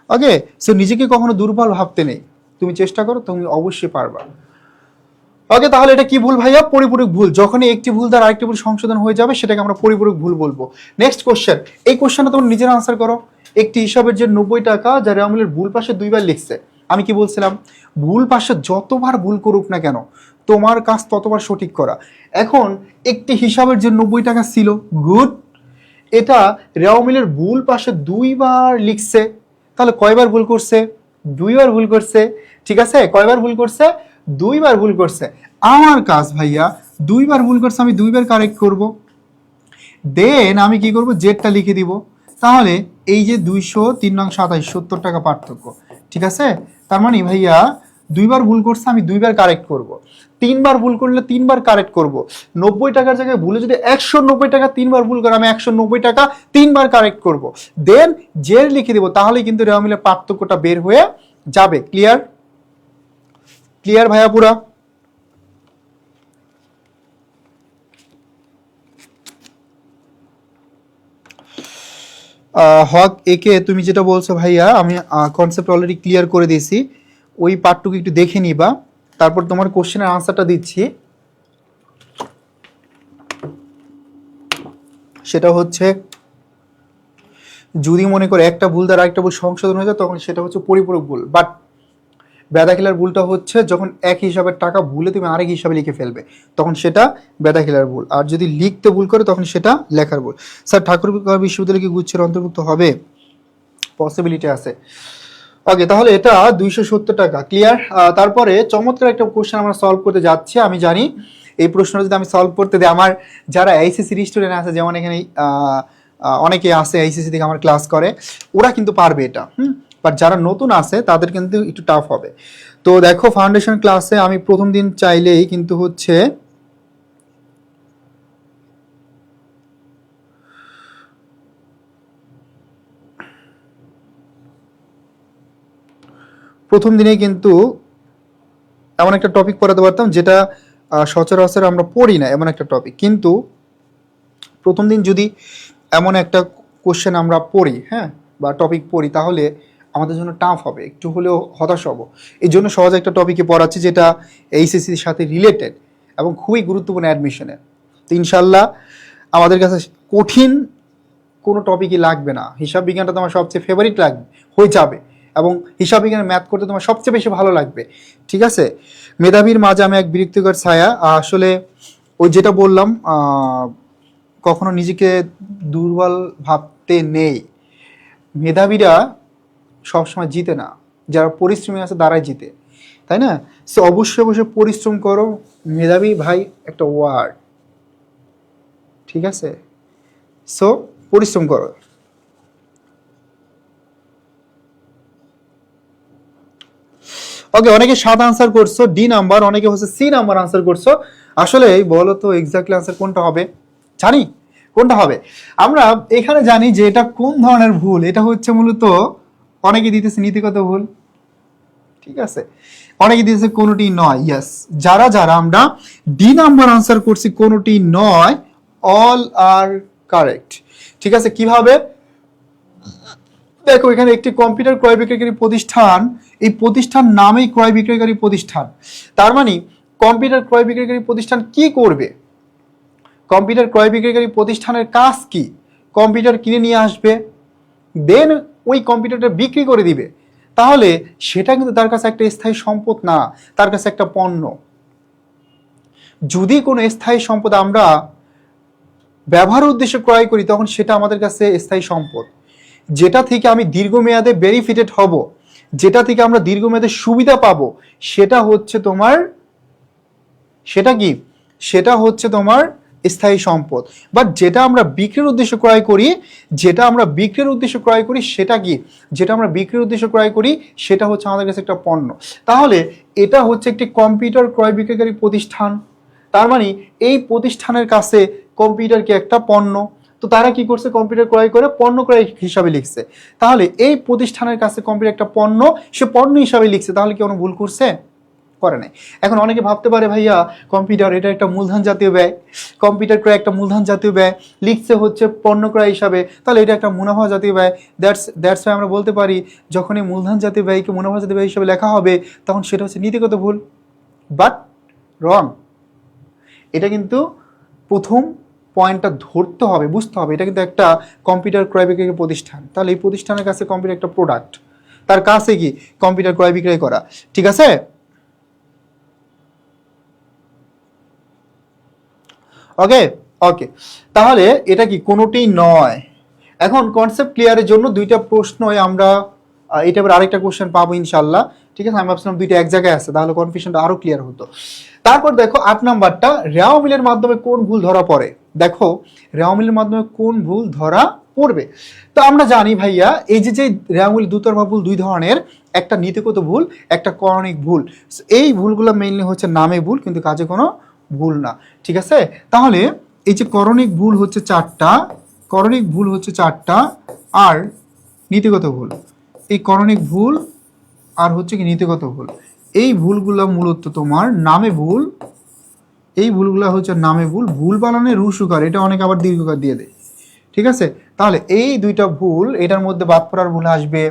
Speaker 1: ওকে, সো নিজেকে কখনো দুর্বল ভাবতে নেই, তুমি চেষ্টা করো, তুমি অবশ্যই পারবা। ওকে, তাহলে এটা কি ভুল ভাইয়া, পরিপূরক ভুল। যখনই একটি ভুল দ্বারা আরেকটি ভুল সংশোধন হয়ে যাবে সেটাকে আমরা পরিপূরক ভুল বলবো। নেক্সট কোশ্চেন, এই কোশ্চেনটা তোমরা নিজের আনসার করো। একটি হিসাবের যে 90 টাকা যা রেওয়ামিলের ভুল পাশে 2বার লিখছে, আমি কি বলছিলাম, ভুল পাশে যতবার ভুল করুক না কেন তোমার কাজ ততবার সঠিক করা। এখন একটি হিসাবের যে 90 টাকা ছিল, গুড, এটা রেওয়ামিলের ভুল পাশে 2বার লিখছে, তাহলে কয়বার ভুল করছে, 2বার ভুল করছে। ঠিক আছে, কয়বার ভুল করছে, 2বার ভুল করছে। আমার কাজ ভাইয়া 2বার ভুল করছে, আমি 2বার কারেক্ট করব, দেন আমি কি করব, জেডটা লিখে দিব। তাহলে এই যে 200 3 নং 27 70 টাকা পার্থক্য। ঠিক আছে, তার মানে ভাইয়া 2বার ভুল করছে, আমি 2বার কারেক্ট করব, 3বার ভুল করলে 3বার কারেক্ট করব। 90 টাকার জায়গায় ভুলে যদি 190 টাকা 3বার ভুল করে আমি 190 টাকা 3বার কারেক্ট করব, দেন জেড লিখে দিব। তাহলে কিন্তু রেওয়ামিলের পার্থক্যটা বের হয়ে যাবে। ক্লিয়ার, ক্লিয়ার ভাইয়া পুরা? হক একে তুমি যেটা বলছো ভাইয়া, আমি কনসেপ্ট অলরেডি ক্লিয়ার করে দিয়েছি, ওই পার্টটুকু একটু দেখে নিবা, তারপর তোমার কোশ্চেনের আনসারটা দিচ্ছি। সেটা হচ্ছে যদি মনে করে একটা ভুল দ্বারা আরেকটা ভুল সংশোধন হয়ে যায় তখন সেটা হচ্ছে পরিপূরক ভুল। বাট বেদাখিলার ভুলটা হচ্ছে যখন এক হিসাবের টাকা ভুলে তুমি আরেক হিসাবে লিখে ফেলবে তখন সেটা বেদাখিলার ভুল, আর যদি লিখতে ভুল করে তখন সেটা লেখার ভুল। স্যার ঠাকুরগাঁও বিশ্ববিদ্যালয় কি গুচ্ছের অন্তর্ভুক্ত হবে? পসিবিলিটি আছে। ওকে, তাহলে এটা 270 টাকা। ক্লিয়ার? তারপরে চমৎকার একটা কোশ্চেন আমরা সলভ করতে যাচ্ছি। আমি জানি এই প্রশ্নটা যদি আমি সলভ করতে দিই, আমার যারা এইচএসসি স্টুডেন্ট আছে, যেমন এখানে অনেকে আছে এইচএসসি থেকে আমার ক্লাস করে, ওরা কিন্তু পারবে এটা। বাট যারা নতুন আছে তাদের কিন্তু একটু টাফ হবে। তো দেখো, ফাউন্ডেশন ক্লাসে আমি প্রথম দিন চাইলেই কিন্তু হচ্ছে প্রথম দিনেই কিন্তু এমন একটা টপিক পড়াতে পারতাম যেটা সচরাচর আমরা পড়ি না, এমন একটা টপিক। কিন্তু প্রথম দিন যদি এমন একটা কোশ্চেন আমরা পড়ি, হ্যাঁ, বা টপিক পড়ি, তাহলে আমাদের জন্য টাফ হবে, একটু হলেও হতাশ হব। এই জন্য সহজ একটা টপিকে পড়াচ্ছি যেটা এইচএসসির সাথে রিলেটেড এবং খুবই গুরুত্বপূর্ণ অ্যাডমিশনের। তো ইনশাল্লাহ আমাদের কাছে কঠিন কোনো টপিকই লাগবে না। হিসাব বিজ্ঞানটা তোমার সবচেয়ে ফেভারিট লাগবে হয়ে যাবে, এবং হিসাব বিজ্ঞানের ম্যাথ করতে তোমার সবচেয়ে বেশি ভালো লাগবে। ঠিক আছে, মেধাবীর মাঝে আমি এক বিরক্তিকর ছায়া। আসলে ওই যেটা বললাম, কখনো নিজেকে দুর্বল ভাবতে নেই। মেধাবীরা সবসময় জিতে না, যারা পরিশ্রমী আছে তারাই জিতে, তাই না? সো অবশ্যই অবশ্যই পরিশ্রম করো। মেধাবী ভাই একটা ওয়ার্ড, ঠিক আছে? সো পরিশ্রম করো। ওকে, অনেকে 7 আনসার করছো ডি নাম্বার, অনেকে হচ্ছে সি নাম্বার আনসার করছো। আসলে বলো তো এক্স্যাক্টলি আনসার কোনটা হবে? জানি কোনটা হবে। আমরা এখানে জানি যে এটা কোন ধরনের ভুল। এটা হচ্ছে মূলত অনেকে দিতেছে নীতিগত ভুল, ঠিক আছে? অনেকে দিতেছে কোনোটি নয়। ইয়েস, যারা যারা আমরা ডি নাম্বার আনসার করছি কোনোটি নয়, অল আর কারেক্ট। ঠিক আছে, কিভাবে? দেখো এখানে একটি কম্পিউটার ক্রয় বিক্রয়কারী প্রতিষ্ঠান, এই প্রতিষ্ঠান নামেই ক্রয় বিক্রয়কারী প্রতিষ্ঠান। তার মানে কম্পিউটার ক্রয় বিক্রয়কারী প্রতিষ্ঠান কি করবে? কম্পিউটার ক্রয় বিক্রয়কারী প্রতিষ্ঠানের কাজ কি? কম্পিউটার কিনে নিয়ে আসবে, দেন ওই কম্পিউটারটা বিক্রি করে দিবে। তাহলে সেটা কিন্তু তার কাছে একটা স্থায়ী সম্পদ না, তার কাছে একটা পণ্য। যদি কোনো স্থায়ী সম্পদ আমরা ব্যবহার উদ্দেশ্যে ক্রয় করি তখন সেটা আমাদের কাছে স্থায়ী সম্পদ। যেটা থেকে আমি দীর্ঘমেয়াদে বেনিফিটেড হব, যেটা থেকে আমরা দীর্ঘমেয়াদে সুবিধা পাবো, সেটা হচ্ছে তোমার, সেটা কি? সেটা হচ্ছে তোমার স্থায়ী সম্পদ। বাট যেটা আমরা বিক্রির উদ্দেশ্যে ক্রয় করি, যেটা আমরা বিক্রির উদ্দেশ্যে ক্রয় করি সেটা কি? যেটা আমরা বিক্রির উদ্দেশ্যে ক্রয় করি সেটা হচ্ছে আমাদের কাছে একটা পণ্য। তাহলে এটা হচ্ছে একটি কম্পিউটার ক্রয় বিক্রয়কারী প্রতিষ্ঠান। তার মানে এই প্রতিষ্ঠানের কাছে কম্পিউটার কি একটা পণ্য। তো তারা কি করছে? কম্পিউটার ক্রয় করে পণ্য ক্রয় হিসাবে লিখছে। তাহলে এই প্রতিষ্ঠানের কাছে কম্পিউটার একটা পণ্য, সে পণ্য হিসাবে লিখছে। তাহলে কি কোনো ভুল করছে? করে নাই। এখন অনেকে ভাবতে পারে ভাইয়া কম্পিউটার এটা একটা মূলধন জাতীয় ব্যয়, কম্পিউটার ক্রয় একটা মূলধন জাতীয় ব্যয়, লিখছে হচ্ছে পণ্য ক্রয় হিসাবে, তাহলে এটা একটা মুনাফা জাতীয় ব্যয়। দ্যাটস ওয়াই আমরা বলতে পারি যখন এই মূলধন জাতীয় ব্যয়কে মুনাফা জাতীয় ব্যয় হিসাবে লেখা হবে তখন সেটা হচ্ছে নীতিগত ভুল। বাট রং। এটা কিন্তু প্রথম পয়েন্টটা ধরতে হবে, বুঝতে হবে এটা কিন্তু একটা কম্পিউটার ক্রয় বিক্রয় প্রতিষ্ঠান। তাহলে এই প্রতিষ্ঠানের কাছে কম্পিউটার একটা প্রোডাক্ট, তার কাছে কি কম্পিউটার ক্রয় বিক্রয় করা। ঠিক আছে, ওকে ওকে। তাহলে এটা কি? কোনোটি নয়। এখন কনসেপ্ট ক্লিয়ারের জন্য দুইটা প্রশ্নই আমরা এটা এবার আরেকটা কোশ্চেন পাবো ইনশাল্লাহ। ঠিক আছে, আমি ভাবছিলাম দুইটা এক জায়গায় আছে তাহলে কনফিউশনটা আরো ক্লিয়ার হতো। তারপর দেখো 8 নাম্বারটা, রেওয়া মিলের মাধ্যমে কোন ভুল ধরা পড়ে? দেখো রেওয়া মিলের মাধ্যমে কোন ভুল ধরা পড়বে? তো আমরা জানি ভাইয়া এই যে রেওয়া মিল দুতরফা ভুল দুই ধরনের, একটা নীতিগত ভুল, একটা করণিক ভুল। এই ভুলগুলো মেইনলি হচ্ছে নামে ভুল কিন্তু কাজে কোনো ভুল না। ঠিক আছে, তাহলে এই যে করণিক ভুল হচ্ছে 4টা, করণিক ভুল হচ্ছে 4টা, আর নীতিগত ভুল। এই করণিক ভুল আর হচ্ছে কি নীতিগত ভুল, এই ভুলগুলো মূলত তোমার নামে ভুল। এই ভুলগুলো হচ্ছে নামে ভুল, ভুল বানানে রুসুকার, এটা অনেক আবার দীর্ঘকার দিয়ে দেয়। ঠিক আছে, তাহলে এই দুইটা ভুল, এটার মধ্যে বাদ পড়ার ভুল আসবে,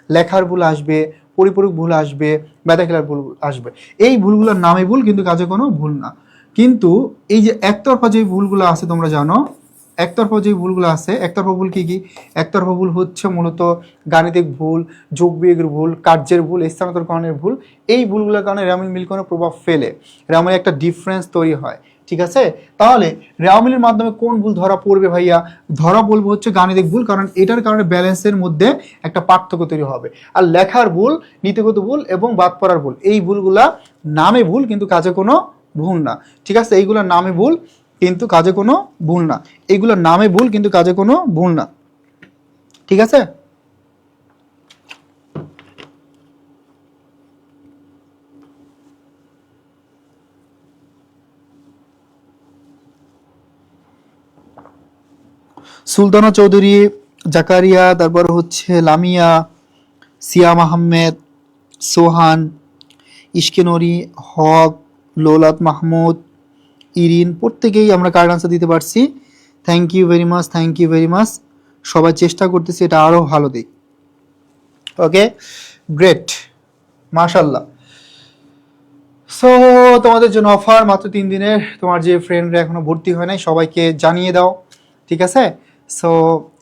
Speaker 1: লেখার ভুল আসবে, পরিপূরক ভুল আসবে, ব্যথা খেলার ভুল আসবে। এই ভুলগুলোর নামে ভুল কিন্তু কাজে কোনো ভুল না। কিন্তু এই যে একতরফা যে ভুলগুলো আছে তোমরা জানো, একতরফা যে ভুলগুলো আছে, একতরফা ভুল কি কি? একতরফা ভুল হচ্ছে মূলত গাণিতিক ভুল, যোগ বিয়োগের ভুল, কার্যের ভুল, স্থানান্তরকরণের ভুল। এই ভুলগুলোর কারণে রেওয়া মিল কোনো প্রভাব ফেলে, রেওয়া মিলে একটা ডিফারেন্স তৈরি হয়। ঠিক আছে, তাহলে রেওয়া মিলের মাধ্যমে কোন ভুল ধরা পড়বে ভাইয়া? ধরা বলবো হচ্ছে গাণিতিক ভুল, কারণ এটার কারণে ব্যালেন্সের মধ্যে একটা পার্থক্য তৈরি হবে। আর লেখার ভুল, নীতিগত ভুল এবং বাদ পড়ার ভুল, এই ভুলগুলা নামে ভুল কিন্তু কাজে কোনো ভুল না। ঠিক আছে, এইগুলো নামে ভুল কিন্তু কাজে কোনো ভুল না, এইগুলো নামে ভুল কিন্তু কাজে কোনো ভুল না। ঠিক আছে, সুলতানা চৌধুরী, জাকারিয়া, তারপর হচ্ছে লামিয়া, সিয়াম আহমেদ, সোহান, ইশকেনরি, হক, লোলাত মাহমুদ, ইরিন, প্রত্যেকেই আমরা কারেক্ট আনসার দিতে পারছি। Thank you very much, thank you very much. সবাই চেষ্টা করতেছি এটা আরও ভালো দিক। ওকে, গ্রেট, মাশাল্লাহ। সো তোমাদের জন্য অফার মাত্র 3 দিনের, তোমার যে ফ্রেন্ডরা এখনো ভর্তি হয় নাই সবাইকে জানিয়ে দাও, ঠিক আছে? সো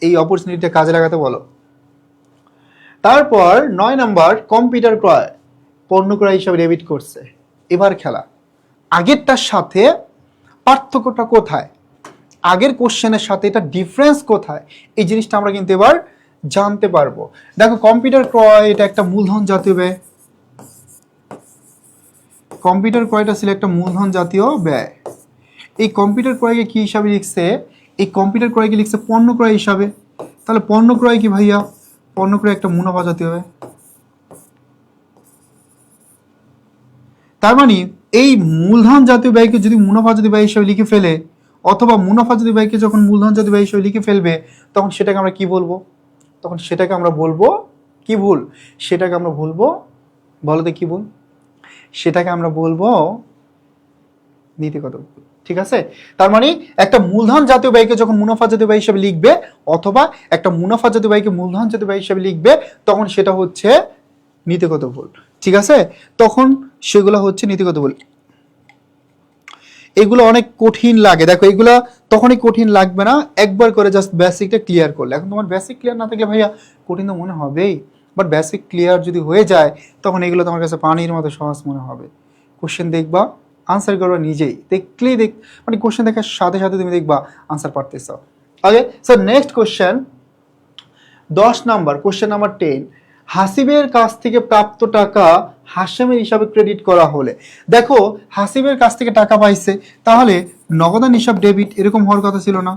Speaker 1: এই অপরচুনিটিটা কাজে লাগাতে বলো। তারপর 9 নম্বর, কম্পিউটার ক্রয় পণ্য ক্রয় হিসাবে ডেবিট করছে। এবার খেলা, আগেরটার সাথে পার্থক্যটা কোথায়, আগের কোশ্চেনের সাথে এটা ডিফারেন্স কোথায়, এই জিনিসটা আমরা কিন্তু এবার জানতে পারবো। দেখো, কম্পিউটার ক্রয় এটা একটা মূলধন জাতীয় ব্যয়, কম্পিউটার ক্রয়টা ছিল একটা মূলধন জাতীয় ব্যয়। এই কম্পিউটার ক্রয়কে কি হিসাবে লিখছে, এই কম্পিউটার ক্রয়কে লিখছে পণ্য ক্রয় হিসাবে। তাহলে পণ্য ক্রয় কি ভাইয়া, পণ্য ক্রয় একটা মুনাফা জাতীয় ব্যয়। তার মানে এই মূলধন জাতীয় ব্যয়কে যদি মুনাফা জাতীয় ব্যয় হিসেবে লিখে ফেলে, অথবা মুনাফা জাতীয় ব্যয়কে যখন মূলধন জাতীয় ব্যয় হিসেবে লিখে ফেলবে, তখন সেটাকে আমরা কি বলবো, তখন সেটাকে আমরা বলবো কি ভুল, সেটাকে আমরা বলবো, বলতে কি ভুল, সেটাকে আমরা বলবো নীতিগত ভুল, ঠিক আছে? তার মানে একটা মূলধন জাতীয় ব্যয়কে যখন মুনাফা জাতীয় ব্যয় হিসেবে লিখবে, অথবা একটা মুনাফা জাতীয় ব্যয়কে মূলধন জাতীয় ব্যয় হিসেবে লিখবে, তখন সেটা হচ্ছে নীতিগত ভুল, ঠিক আছে? তখন সেগুলো হচ্ছে নীতিগত ভুল। এগুলো অনেক কঠিন লাগে, দেখো এগুলো তখনই কঠিন লাগবে না একবার করে জাস্ট বেসিকটা ক্লিয়ার করলে। এখন তোমার বেসিক ক্লিয়ার না থাকলে ভাইয়া কঠিন তো মনে হবেই, বাট বেসিক ক্লিয়ার যদি হয়ে যায় তখন এগুলো তোমার কাছে পানির মতো সহজ মনে হবে। কোশ্চেন দেখবা, আনসার করবা নিজেই, দেখলেই মানে কোশ্চেন দেখার সাথে সাথে তুমি দেখবা আনসার পারতেছ। ওকে, সো নেক্সট কোশ্চেন 10 নম্বর, কোশ্চেন নাম্বার 10, হাসিবের কাছ থেকে প্রাপ্ত টাকা হাশেমের হিসাবে ক্রেডিট করা হলে। দেখো, হাসিবের কাছ থেকে টাকা পাইছে, তাহলে নগদান হিসাব ডেবিট এরকম হওয়ার কথা ছিল না,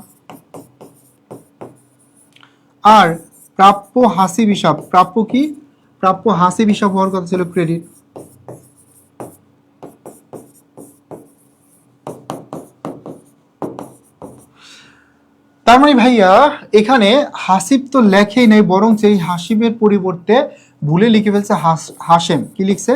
Speaker 1: আর প্রাপ্য হাসিব হিসাব, প্রাপ্য কি, প্রাপ্য হাসিব হিসাব হওয়ার কথা ছিল ক্রেডিট। তার মানে ভাইয়া এখানে হাসিব তো লেখেই নাই, বরং সেই হাসিবের পরিবর্তে ভুলে লিখে ফেলছে হাশেম। কি লিখছে,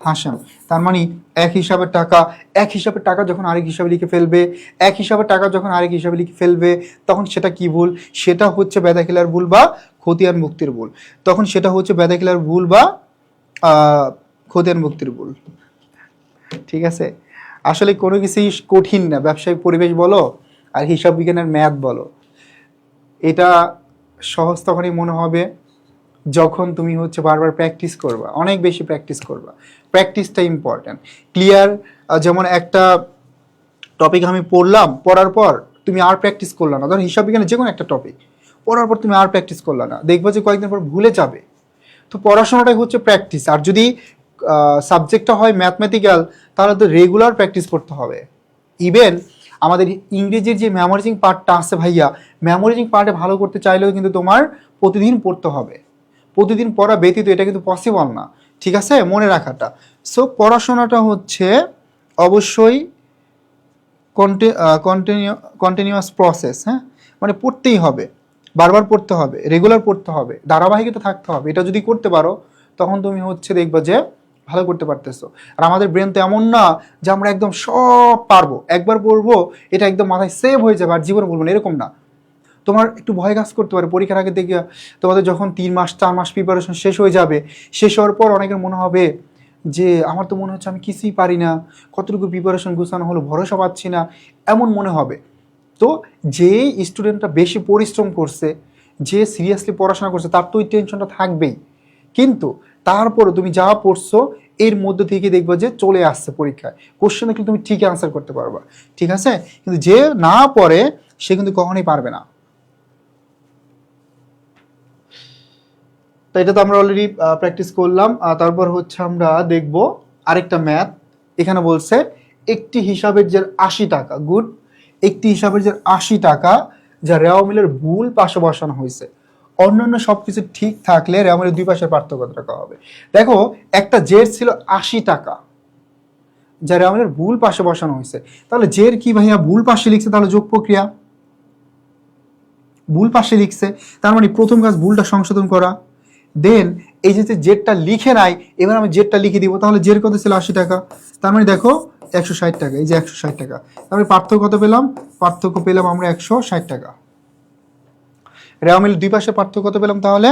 Speaker 1: হাশেম। তার মানে এক হিসাবের টাকা, এক হিসাবের টাকা যখন আরেক হিসাবে লিখে ফেলবে, এক হিসাবের টাকা যখন আরেক হিসাবে লিখে ফেলবে, তখন সেটা কি ভুল, সেটা হচ্ছে বেদাখিলার ভুল বা খতিয়ান মুক্তির ভুল। তখন সেটা হচ্ছে বেদাখিলার ভুল বা খতিয়ান মুক্তির ভুল, ঠিক আছে? আসলে কোনো কিছুই কঠিন না, ব্যবসায়িক পরিবেশ বলো আর হিসাব বিজ্ঞানের ম্যাথ বলো, এটা সহজ তখনই মনে হবে যখন তুমি হচ্ছে বারবার প্র্যাকটিস করবা, অনেক বেশি প্র্যাকটিস করবা। প্র্যাকটিসটা ইম্পর্ট্যান্ট। ক্লিয়ার, যেমন একটা টপিক আমি পড়লাম, পড়ার পর তুমি আর প্র্যাকটিস করলা না, ধরো হিসাব বিজ্ঞানের যে কোনো একটা টপিক পড়ার পর তুমি আর প্র্যাকটিস করলা না, দেখবা যে কয়েকদিন পর ভুলে যাবে। তো পড়াশোনাটাই হচ্ছে প্র্যাকটিস। আর যদি সাবজেক্টটা হয় ম্যাথমেটিক্যাল, তাহলে তো রেগুলার প্র্যাকটিস করতে হবে। ইভেন আমাদের ইংরেজির যে মেমোরাইজিং পার্টটা আছে ভাইয়া, মেমোরাইজিং পার্টে ভালো করতে চাইলেও কিন্তু তোমার প্রতিদিন পড়তে হবে। প্রতিদিন পড়া ব্যতীত এটা কিন্তু পসিবল না, ঠিক আছে, মনে রাখাটা। সো পড়াশোনাটা হচ্ছে অবশ্যই কন্টিনিউয়াস প্রসেস, হ্যাঁ, মানে পড়তেই হবে, বারবার পড়তে হবে, রেগুলার পড়তে হবে, ধারাবাহিকতা থাকতে হবে। এটা যদি করতে পারো তখন তুমি হচ্ছে দেখবা যে ভালো করতে পারতেছো। আর আমাদের ব্রেন তো এমন না যে আমরা একদম সব পারবো, একবার পড়বো এটা একদম মাথায় সেভ হয়ে যাবে আর জীবনে বলবো না, এরকম না। তোমার একটু ভয় কাজ করতে পারে পরীক্ষার আগে দেখে, তোমাদের যখন 3 মাস 4 মাস প্রিপারেশন শেষ হয়ে যাবে, শেষ হওয়ার পর অনেকের মনে হবে যে আমার তো মনে হচ্ছে আমি কিছুই পারি না, কতটুকু প্রিপারেশন গুছানো হলো, ভরসা পাচ্ছি না, এমন মনে হবে। তো যে স্টুডেন্টটা বেশি পরিশ্রম করছে, যে সিরিয়াসলি পড়াশোনা করছে, তার তো ওই টেনশনটা থাকবেই। কিন্তু তারপরে তুমি যা পড়ছো এর মধ্যে থেকে দেখবা যে চলে আসছে পরীক্ষায় কোশ্চেন, কিন্তু তুমি ঠিকই আনসার করতে পারবা, ঠিক আছে? কিন্তু যে না পড়ে সে কিন্তু কখনোই পারবে না। তো এটা তো আমরা অলরেডি প্র্যাকটিস করলাম। তারপর হচ্ছে আমরা দেখব আরেকটা ম্যাথ। এখানে বলছে একটি হিসাবের যে 80 টাকা, গুড, একটি হিসাবের যে 80 টাকা যা রেওয়া মিলের ভুল পাশে বসানো হয়েছে, অন্যান্য সবকিছু ঠিক থাকলে রেওয়া মিলের দুই পাশের পার্থক্য কত টাকা হবে। দেখো, একটা জের ছিল 80 টাকা যা রেওয়া মিলের ভুল পাশে বসানো হয়েছে, তাহলে জের কি ভাইয়া ভুল পাশে লিখছে, তাহলে যোগ প্রক্রিয়া, ভুল পাশে লিখছে, তার মানে প্রথম কাজ ভুলটা সংশোধন করা। দেন এই যে জেডটা লিখে নাই, এবার আমি জেডটা লিখে দিব, তাহলে জের কত ছিল 80 টাকা, তার মানে দেখো 160 টাকা, এই যে 160 টাকা, তারপরে পার্থক্য কত পেলাম, পার্থক্য পেলাম আমরা 160 টাকা। রেওয়া মিল দুই পাশে পার্থক্য কত পেলাম, তাহলে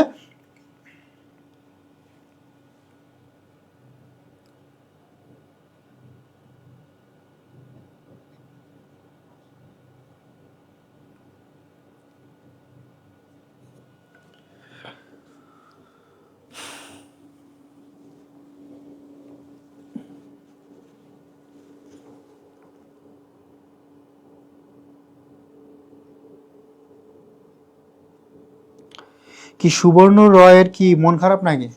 Speaker 1: কি সুবর্ণ রয়ের কি মন খারাপ নাকি?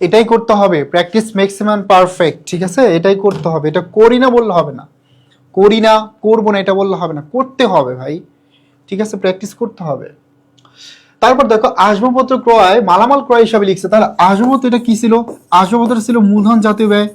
Speaker 1: এটাই করতে হবে, প্র্যাকটিস মেক্স ম্যান পারফেক্ট, ঠিক আছে? এটাই করতে হবে, এটা করি না বললে হবে না, করি না করবো না এটা বললে হবে না, করতে হবে ভাই, ঠিক আছে? প্র্যাকটিস করতে হবে। তারপর দেখো আসবাবপত্র ক্রয় মালামাল ক্রয় হিসাবে লিখছে, তাহলে আসবাবপত্র এটা কি ছিল? আসবাবপত্র ছিল মূলধন জাতীয় ব্যয়,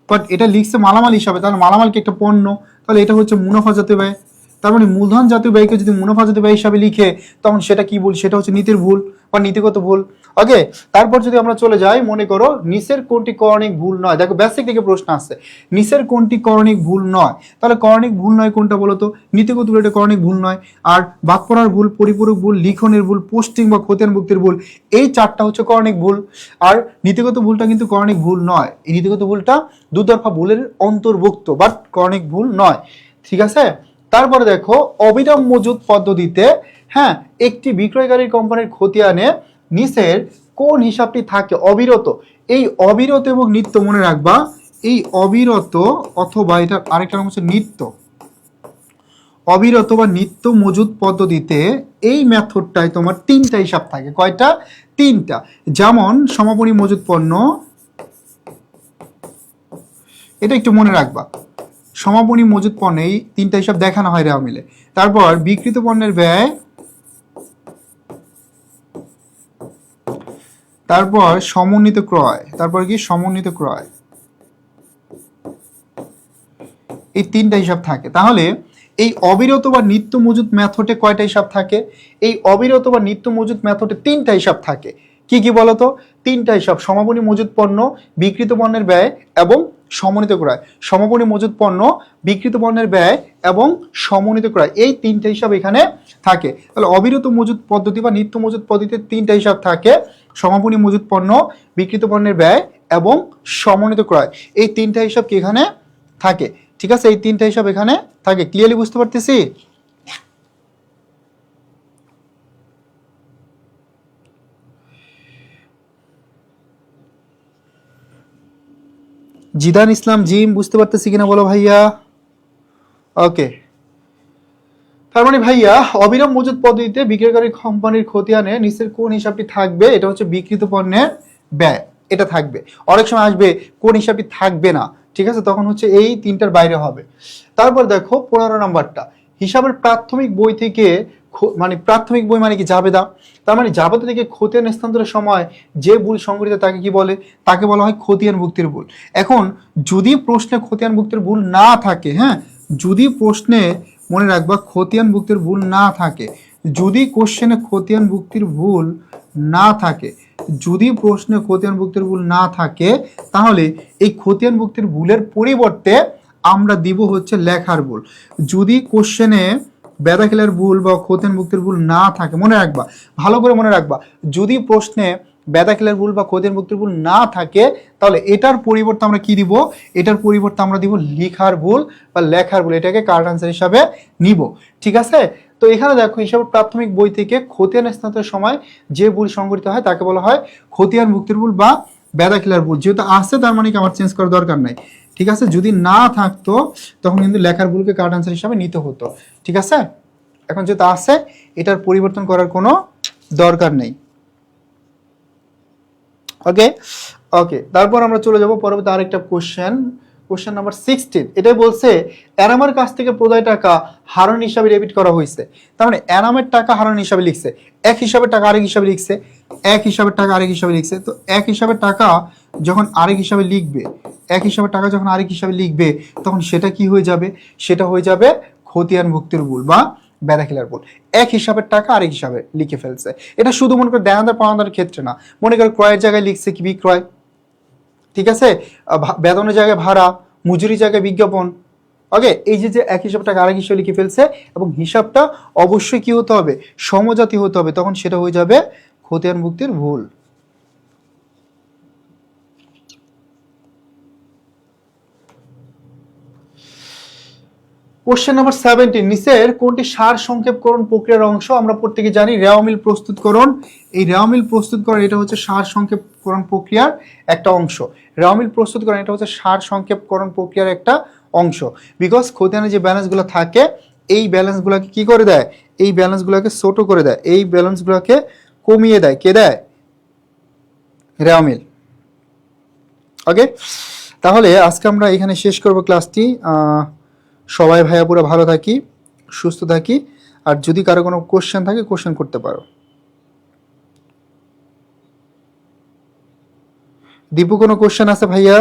Speaker 1: বাট এটা লিখছে মালামাল হিসাবে, তাহলে মালামাল কি একটা পণ্য? তাহলে এটা হচ্ছে মুনাফা জাতীয় ব্যয়। তার মানে মূলধন জাতীয় ব্যয়কে যদি মুনাফা জাতীয় ব্যয় হিসাবে লিখে, তখন সেটা কি ভুল? সেটা হচ্ছে নীতির ভুল বা নীতিগত ভুল। ওকে, তারপর যদি আমরা চলে যাই, মনে করো নিচের কোনটি করণিক ভুল নয়। দেখো বেসিক থেকে প্রশ্ন আসছে, নিচের কোনটি করণিক ভুল নয়, তাহলে করণিক ভুল নয় কোনটা বলো তো? নীতিগত ভুল, এটা করণিক ভুল নয়। আর বাদ পড়ার ভুল, পরিপূরক ভুল, লিখনের ভুল, পোস্টিং বা খতিয়ান ভুক্তির ভুল, এই চারটা হচ্ছে করণিক ভুল। আর নীতিগত ভুলটা কিন্তু করণিক ভুল নয়, এই নীতিগত ভুলটা দুতরফা ভুলের অন্তর্ভুক্ত, বাট করণিক ভুল নয়, ঠিক আছে? তারপরে দেখো অবিরাম মজুদ পদ্ধতিতে, হ্যাঁ, একটি বিক্রয়কারী কোম্পানির খতিয়ানে নিচের কোন হিসাবটি থাকে অবিরত? এই অবিরত এবং নিত্য মনে রাখবা, এই অবিরত অথবা এটা আরেকটা নাম হচ্ছে নিত্য, অবিরত বা নিত্য মজুদ পদ্ধতিতে এই মেথডটায় তোমার তিনটা হিসাব থাকে। কয়টা? তিনটা। যেমন সমাপনী মজুদ পণ্য, এটা একটু মনে রাখবা, সমাপনী মজুদ পণ্য, এই তিনটা হিসাব দেখানো হয় রেওয়া মিলে। তারপর বিক্রিত পণ্যের ব্যয়, তারপর সমন্বিত ক্রয়, তারপর কি সমন্বিত ক্রয়, এই তিনটা হিসাব থাকে। তাহলে এই অবিরত বা নিত্য মজুদ মেথডে কয়টা হিসাব থাকে? এই অবিরত বা নিত্য মজুদ মেথডে তিনটা হিসাব থাকে। কি কি বলতো? তিনটা হিসাব, সমাপনী মজুদ পণ্য, বিক্রিত পণ্যের ব্যয় এবং সমন্বিত ক্রয়। সমাপনী মজুদ পণ্য, বিক্রিত পণ্যের ব্যয় এবং সমন্বিত ক্রয়, এই তিনটা হিসাব এখানে থাকে। তাহলে অবিরত মজুদ পদ্ধতি বা নিত্য মজুদ পদ্ধতিতে তিনটা হিসাব থাকে, সমাপনী মজুদ পণ্য, বিক্রিত পণ্যের ব্যয় এবং সমন্বিত ক্রয়, এই তিনটা হিসাব কি এখানে থাকে, ঠিক আছে? এই তিনটা হিসাব এখানে থাকে। ক্লিয়ারলি বুঝতে পারতেছি? জিদান ইসলাম জিম, বুঝতে পারতেছি কিনা বলো ভাইয়া? ওকে, তার মানে ভাইয়া অবিরাম মজুদ পদ্ধতিতে বিক্রয়কারী কোম্পানির খতিয়ানে নিচের কোন হিসাবটি থাকবে? এটা হচ্ছে বিক্রিত পণ্যের ব্যয়, এটা থাকবে। অনেক সময় আসবে কোন হিসাবটি থাকবে না, ঠিক আছে? তখন হচ্ছে এই তিনটার বাইরে হবে। তারপর দেখো 15 নম্বরটা, হিসাবের প্রাথমিক বই থেকে, মানে প্রাথমিক বই মানে কি? জাবেদা। তার মানে জাবেদা থেকে খতিয়ান স্থানান্তরের সময় যে ভুল সংঘটিত তাকে কি বলে? তাকে বলা হয় খতিয়ান ভুক্তির ভুল। এখন যদি প্রশ্নে খতিয়ান ভুক্তির ভুল না থাকে, হ্যাঁ, যদি প্রশ্নে মনে রাখবা খতিয়ান ভুক্তির ভুল না থাকে, যদি কোশ্চেনে খতিয়ান ভুক্তির ভুল না থাকে, যদি প্রশ্নে খতিয়ান ভুক্তির ভুল না থাকে, তাহলে এই খতিয়ান ভুক্তির ভুলের পরিবর্তে আমরা দিব হচ্ছে লেখার ভুল। যদি কোশ্চেনে বেদাখিলার ভুল বা খতিয়ান ভুক্তির ভুল না থাকে, মনে রাখবা, ভালো করে মনে রাখবা, যদি প্রশ্নে বেদাখিলার ভুল বা খতিয়ান ভুক্তির ভুল না থাকে, তাহলে এটার পরিবর্তে আমরা কি দিব? এটার পরিবর্তে আমরা দিব লেখার ভুল বা লেখার ভুল, এটাকে কারেক্ট আনসার হিসাবে নিব, ঠিক আছে? তো এখানে দেখো হিসাবে প্রাথমিক বই থেকে খতিয়ান স্থানান্তরের সময় যে ভুল সংঘটিত হয় তাকে বলা হয় খতিয়ান ভুক্তির ভুল বা বেদাখিলার ভুল। যেহেতু আছে তার মানে কি আমার চেঞ্জ করার দরকার নাই, ঠিক আছে? যদি না থাকতো তখন কিন্তু লেখার ভুলকে কারেক্ট আনসার হিসাবে নিতে হতো, ঠিক আছে? এখন যেহেতু আছে, এটার পরিবর্তন করার কোনো দরকার নেই। ওকে ওকে, তারপর আমরা চলে যাব পরবর্তী আরেকটা কোশ্চেন নাম্বার 16। এটাই বলছে এনামের কাছ থেকে প্রদায় টাকা হারণ হিসাবে ডেবিট করা হয়েছে। তার মানে এনামের টাকা হারণ হিসাবে লিখছে, এক হিসাবে টাকা আরেক হিসাবে লিখছে, এক হিসাবের টাকা আরেক হিসাবে লিখছে। তো এক হিসাবের টাকা যখন আরেক হিসাবে লিখবে, এক হিসাবের টাকা যখন আরেক হিসাবে লিখবে, তখন সেটা কি হয়ে যাবে? সেটা হয়ে যাবে খতিয়ান ভুক্তির ভুল বা ব্যাদাখিলার ভুল। এক হিসাবের টাকা আরেক হিসাবে লিখে ফেলছে। এটা শুধু মনে করে দেনাদার পাওনাদারের ক্ষেত্রে না, মনে করো ক্রয়ের জায়গায় লিখছে কি বিক্রয়, ঠিক আছে, বেতনের জায়গায় ভাড়া, মজুরি জায়গায় বিজ্ঞাপন। ওকে, এই যে এক হিসাব টাকা আরেক হিসাবে লিখে ফেলছে এবং হিসাবটা অবশ্যই কি হতে হবে? সমজাতি হতে হবে, তখন সেটা হয়ে যাবে খতিয়ান ভুক্তির ভুল। কোশ্চেন নাম্বার 17, নিচের কোনটি সার সংক্ষেপকরণ প্রক্রিয়ার অংশ? আমরা প্রত্যেকে জানি রেওয়ামিল প্রস্তুতকরণ। এই রেওয়ামিল প্রস্তুতকরণ এটা হচ্ছে সার সংক্ষেপকরণ প্রক্রিয়ার একটা অংশ। রেওয়ামিল প্রস্তুতকরণ এটা হচ্ছে সার সংক্ষেপকরণ প্রক্রিয়ার একটা অংশ। বিকজ খতিয়ানে যে ব্যালেন্সগুলো থাকে, এই ব্যালেন্সগুলোকে কি করে দেয়? এই ব্যালেন্সগুলোকে ছোট করে দেয়, এই ব্যালেন্সগুলোকে কমিয়ে দেয়। কে দেয়? রেওয়ামিল। ওকে, তাহলে আজকে আমরা এখানে শেষ করব ক্লাসটি। সবাই ভাইয়া পুরো ভালো থাকি, সুস্থ থাকি। আর যদি কারো কোনো কোশ্চেন থাকে কোশ্চেন করতে পারো। দীপু কোনো কোশ্চেন আছে ভাইয়া?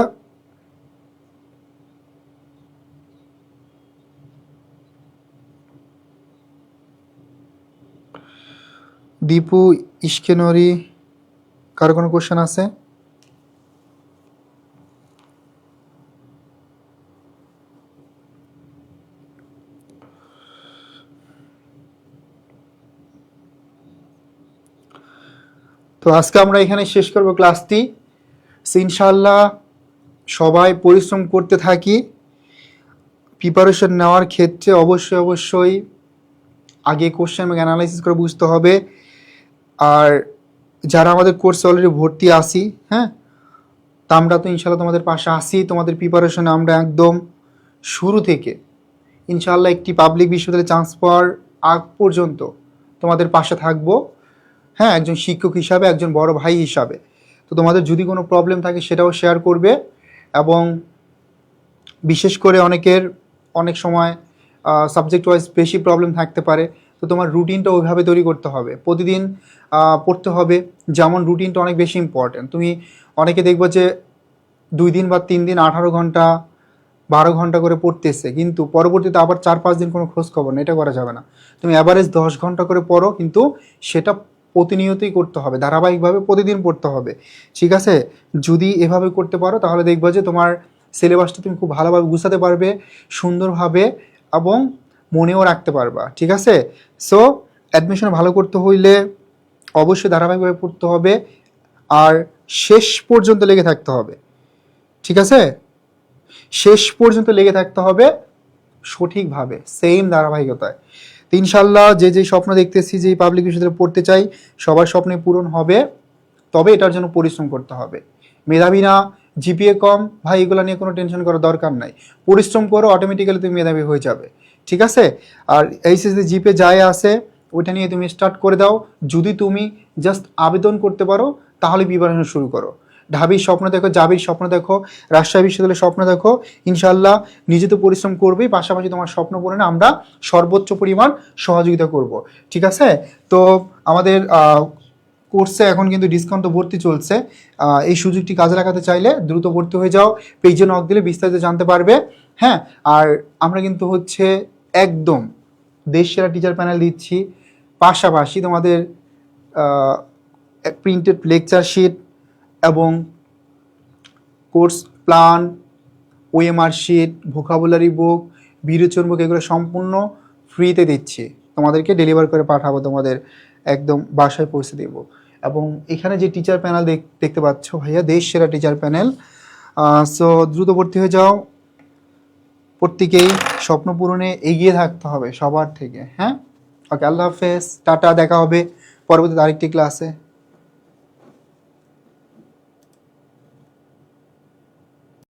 Speaker 1: দীপু, ইস্কেনরি, কারো কোনো কোশ্চেন আছে? তো আজকে আমরা এখানে শেষ করব ক্লাসটি। ইনশাআল্লাহ সবাই পরিশ্রম করতে থাকি। প্রিপারেশন নেওয়ার ক্ষেত্রে অবশ্যই আগে কোশ্চেন অ্যানালাইসিস করে বুঝতে হবে। আর যারা আমাদের কোর্সে অলরেডি ভর্তি আসি, হ্যাঁ, তা আমরা তো ইনশাআল্লাহ তোমাদের পাশে আসি। তোমাদের প্রিপারেশনে আমরা একদম শুরু থেকে ইনশাআল্লাহ একটি পাবলিক বিশ্ববিদ্যালয়ে চান্স পাওয়ার আগ পর্যন্ত তোমাদের পাশে থাকবো, হ্যাঁ, একজন শিক্ষক হিসাবে, একজন বড় ভাই হিসাবে। তো তোমাদের যদি কোনো প্রবলেম থাকে সেটাও শেয়ার করবে। এবং বিশেষ করে অনেক সময় সাবজেক্ট ওয়াইজ বেশি প্রবলেম থাকতে পারে। তো তোমার রুটিনটা ওইভাবে তৈরি করতে হবে, প্রতিদিন পড়তে হবে। যেমন রুটিনটা অনেক বেশি ইম্পর্ট্যান্ট। তুমি অনেকে দেখবো যে 2 দিন বা 3 দিন 18 ঘন্টা 12 ঘন্টা করে পড়তেছে, কিন্তু পরবর্তীতে আবার 4-5 দিন কোনো খোঁজ খবর না। এটা করা যাবে না। তুমি অ্যাভারেজ 10 ঘন্টা করে পড়ো, কিন্তু সেটা প্রতিনিয়তই করতে হবে, ধারাবাহিকভাবে প্রতিদিন পড়তে হবে, ঠিক আছে? যদি এভাবে করতে পারো তাহলে দেখবা যে তোমার সিলেবাসটা তুমি খুব ভালোভাবে গুছাতে পারবে, সুন্দরভাবে, এবং মনেও রাখতে পারবা, ঠিক আছে? সো অ্যাডমিশন ভালো করতে হইলে অবশ্যই ধারাবাহিকভাবে পড়তে হবে আর শেষ পর্যন্ত লেগে থাকতে হবে, ঠিক আছে? শেষ পর্যন্ত লেগে থাকতে হবে সঠিকভাবে, সেম ধারাবাহিকতায়। তো ইনশাল্লাহ যে স্বপ্ন দেখতেছি, যে পাবলিক বিশ্ববিদ্যালয়ে পড়তে চাই, সবার স্বপ্নে পূরণ হবে। তবে এটার জন্য পরিশ্রম করতে হবে। মেধাবী না, জিপিএ কম, ভাই এগুলো নিয়ে কোনো টেনশন করার দরকার নাই। পরিশ্রম করো, অটোমেটিক্যালি তুমি মেধাবী হয়ে যাবে, ঠিক আছে? আর এইচএসসি জিপিএ যাই আছে ওইটা নিয়ে তুমি স্টার্ট করে দাও। যদি তুমি জাস্ট আবেদন করতে পারো তাহলে প্রিপারেশন শুরু করো। ঢাবির স্বপ্ন দেখো, জাবির স্বপ্ন দেখো, রাজশাহী বিশ্ববিদ্যালয়ের স্বপ্ন দেখো। ইনশাল্লাহ নিজে তো পরিশ্রম করবেই, পাশাপাশি তোমার স্বপ্ন পূরণে আমরা সর্বোচ্চ পরিমাণ সহযোগিতা করব, ঠিক আছে? তো আমাদের কোর্সে এখন কিন্তু ডিসকাউন্ট ভর্তি চলছে। এই সুযোগটি কাজে লাগাতে চাইলে দ্রুত ভর্তি হয়ে যাও, পেজে নক দিলে বিস্তারিত জানতে পারবে, হ্যাঁ। আর আমরা কিন্তু হচ্ছে একদম দেশ সেরা টিচার প্যানেল দিচ্ছি, পাশাপাশি তোমাদের প্রিন্টেড লেকচার শিট এবং course plan, OMR sheet, vocabulary book, video book, এগুলো সম্পূর্ণ ফ্রিতে দিচ্ছি। তোমাদেরকে ডেলিভার করে পাঠাবো, তোমাদের একদম বাসায় পৌঁছে দেবো। এবং এখানে যে টিচার প্যানেল দেখতে পাচ্ছ ভাইয়া, দেশ সেরা টিচার প্যানেল। সো দ্রুত ভর্তি হয়ে যাও। প্রত্যেকেই স্বপ্ন পূরণে এগিয়ে থাকতে হবে সবার থেকে, হ্যাঁ। ওকে, আল্লাহ হাফেজ, টাটা, দেখা হবে পরবর্তী আরেকটি ক্লাসে।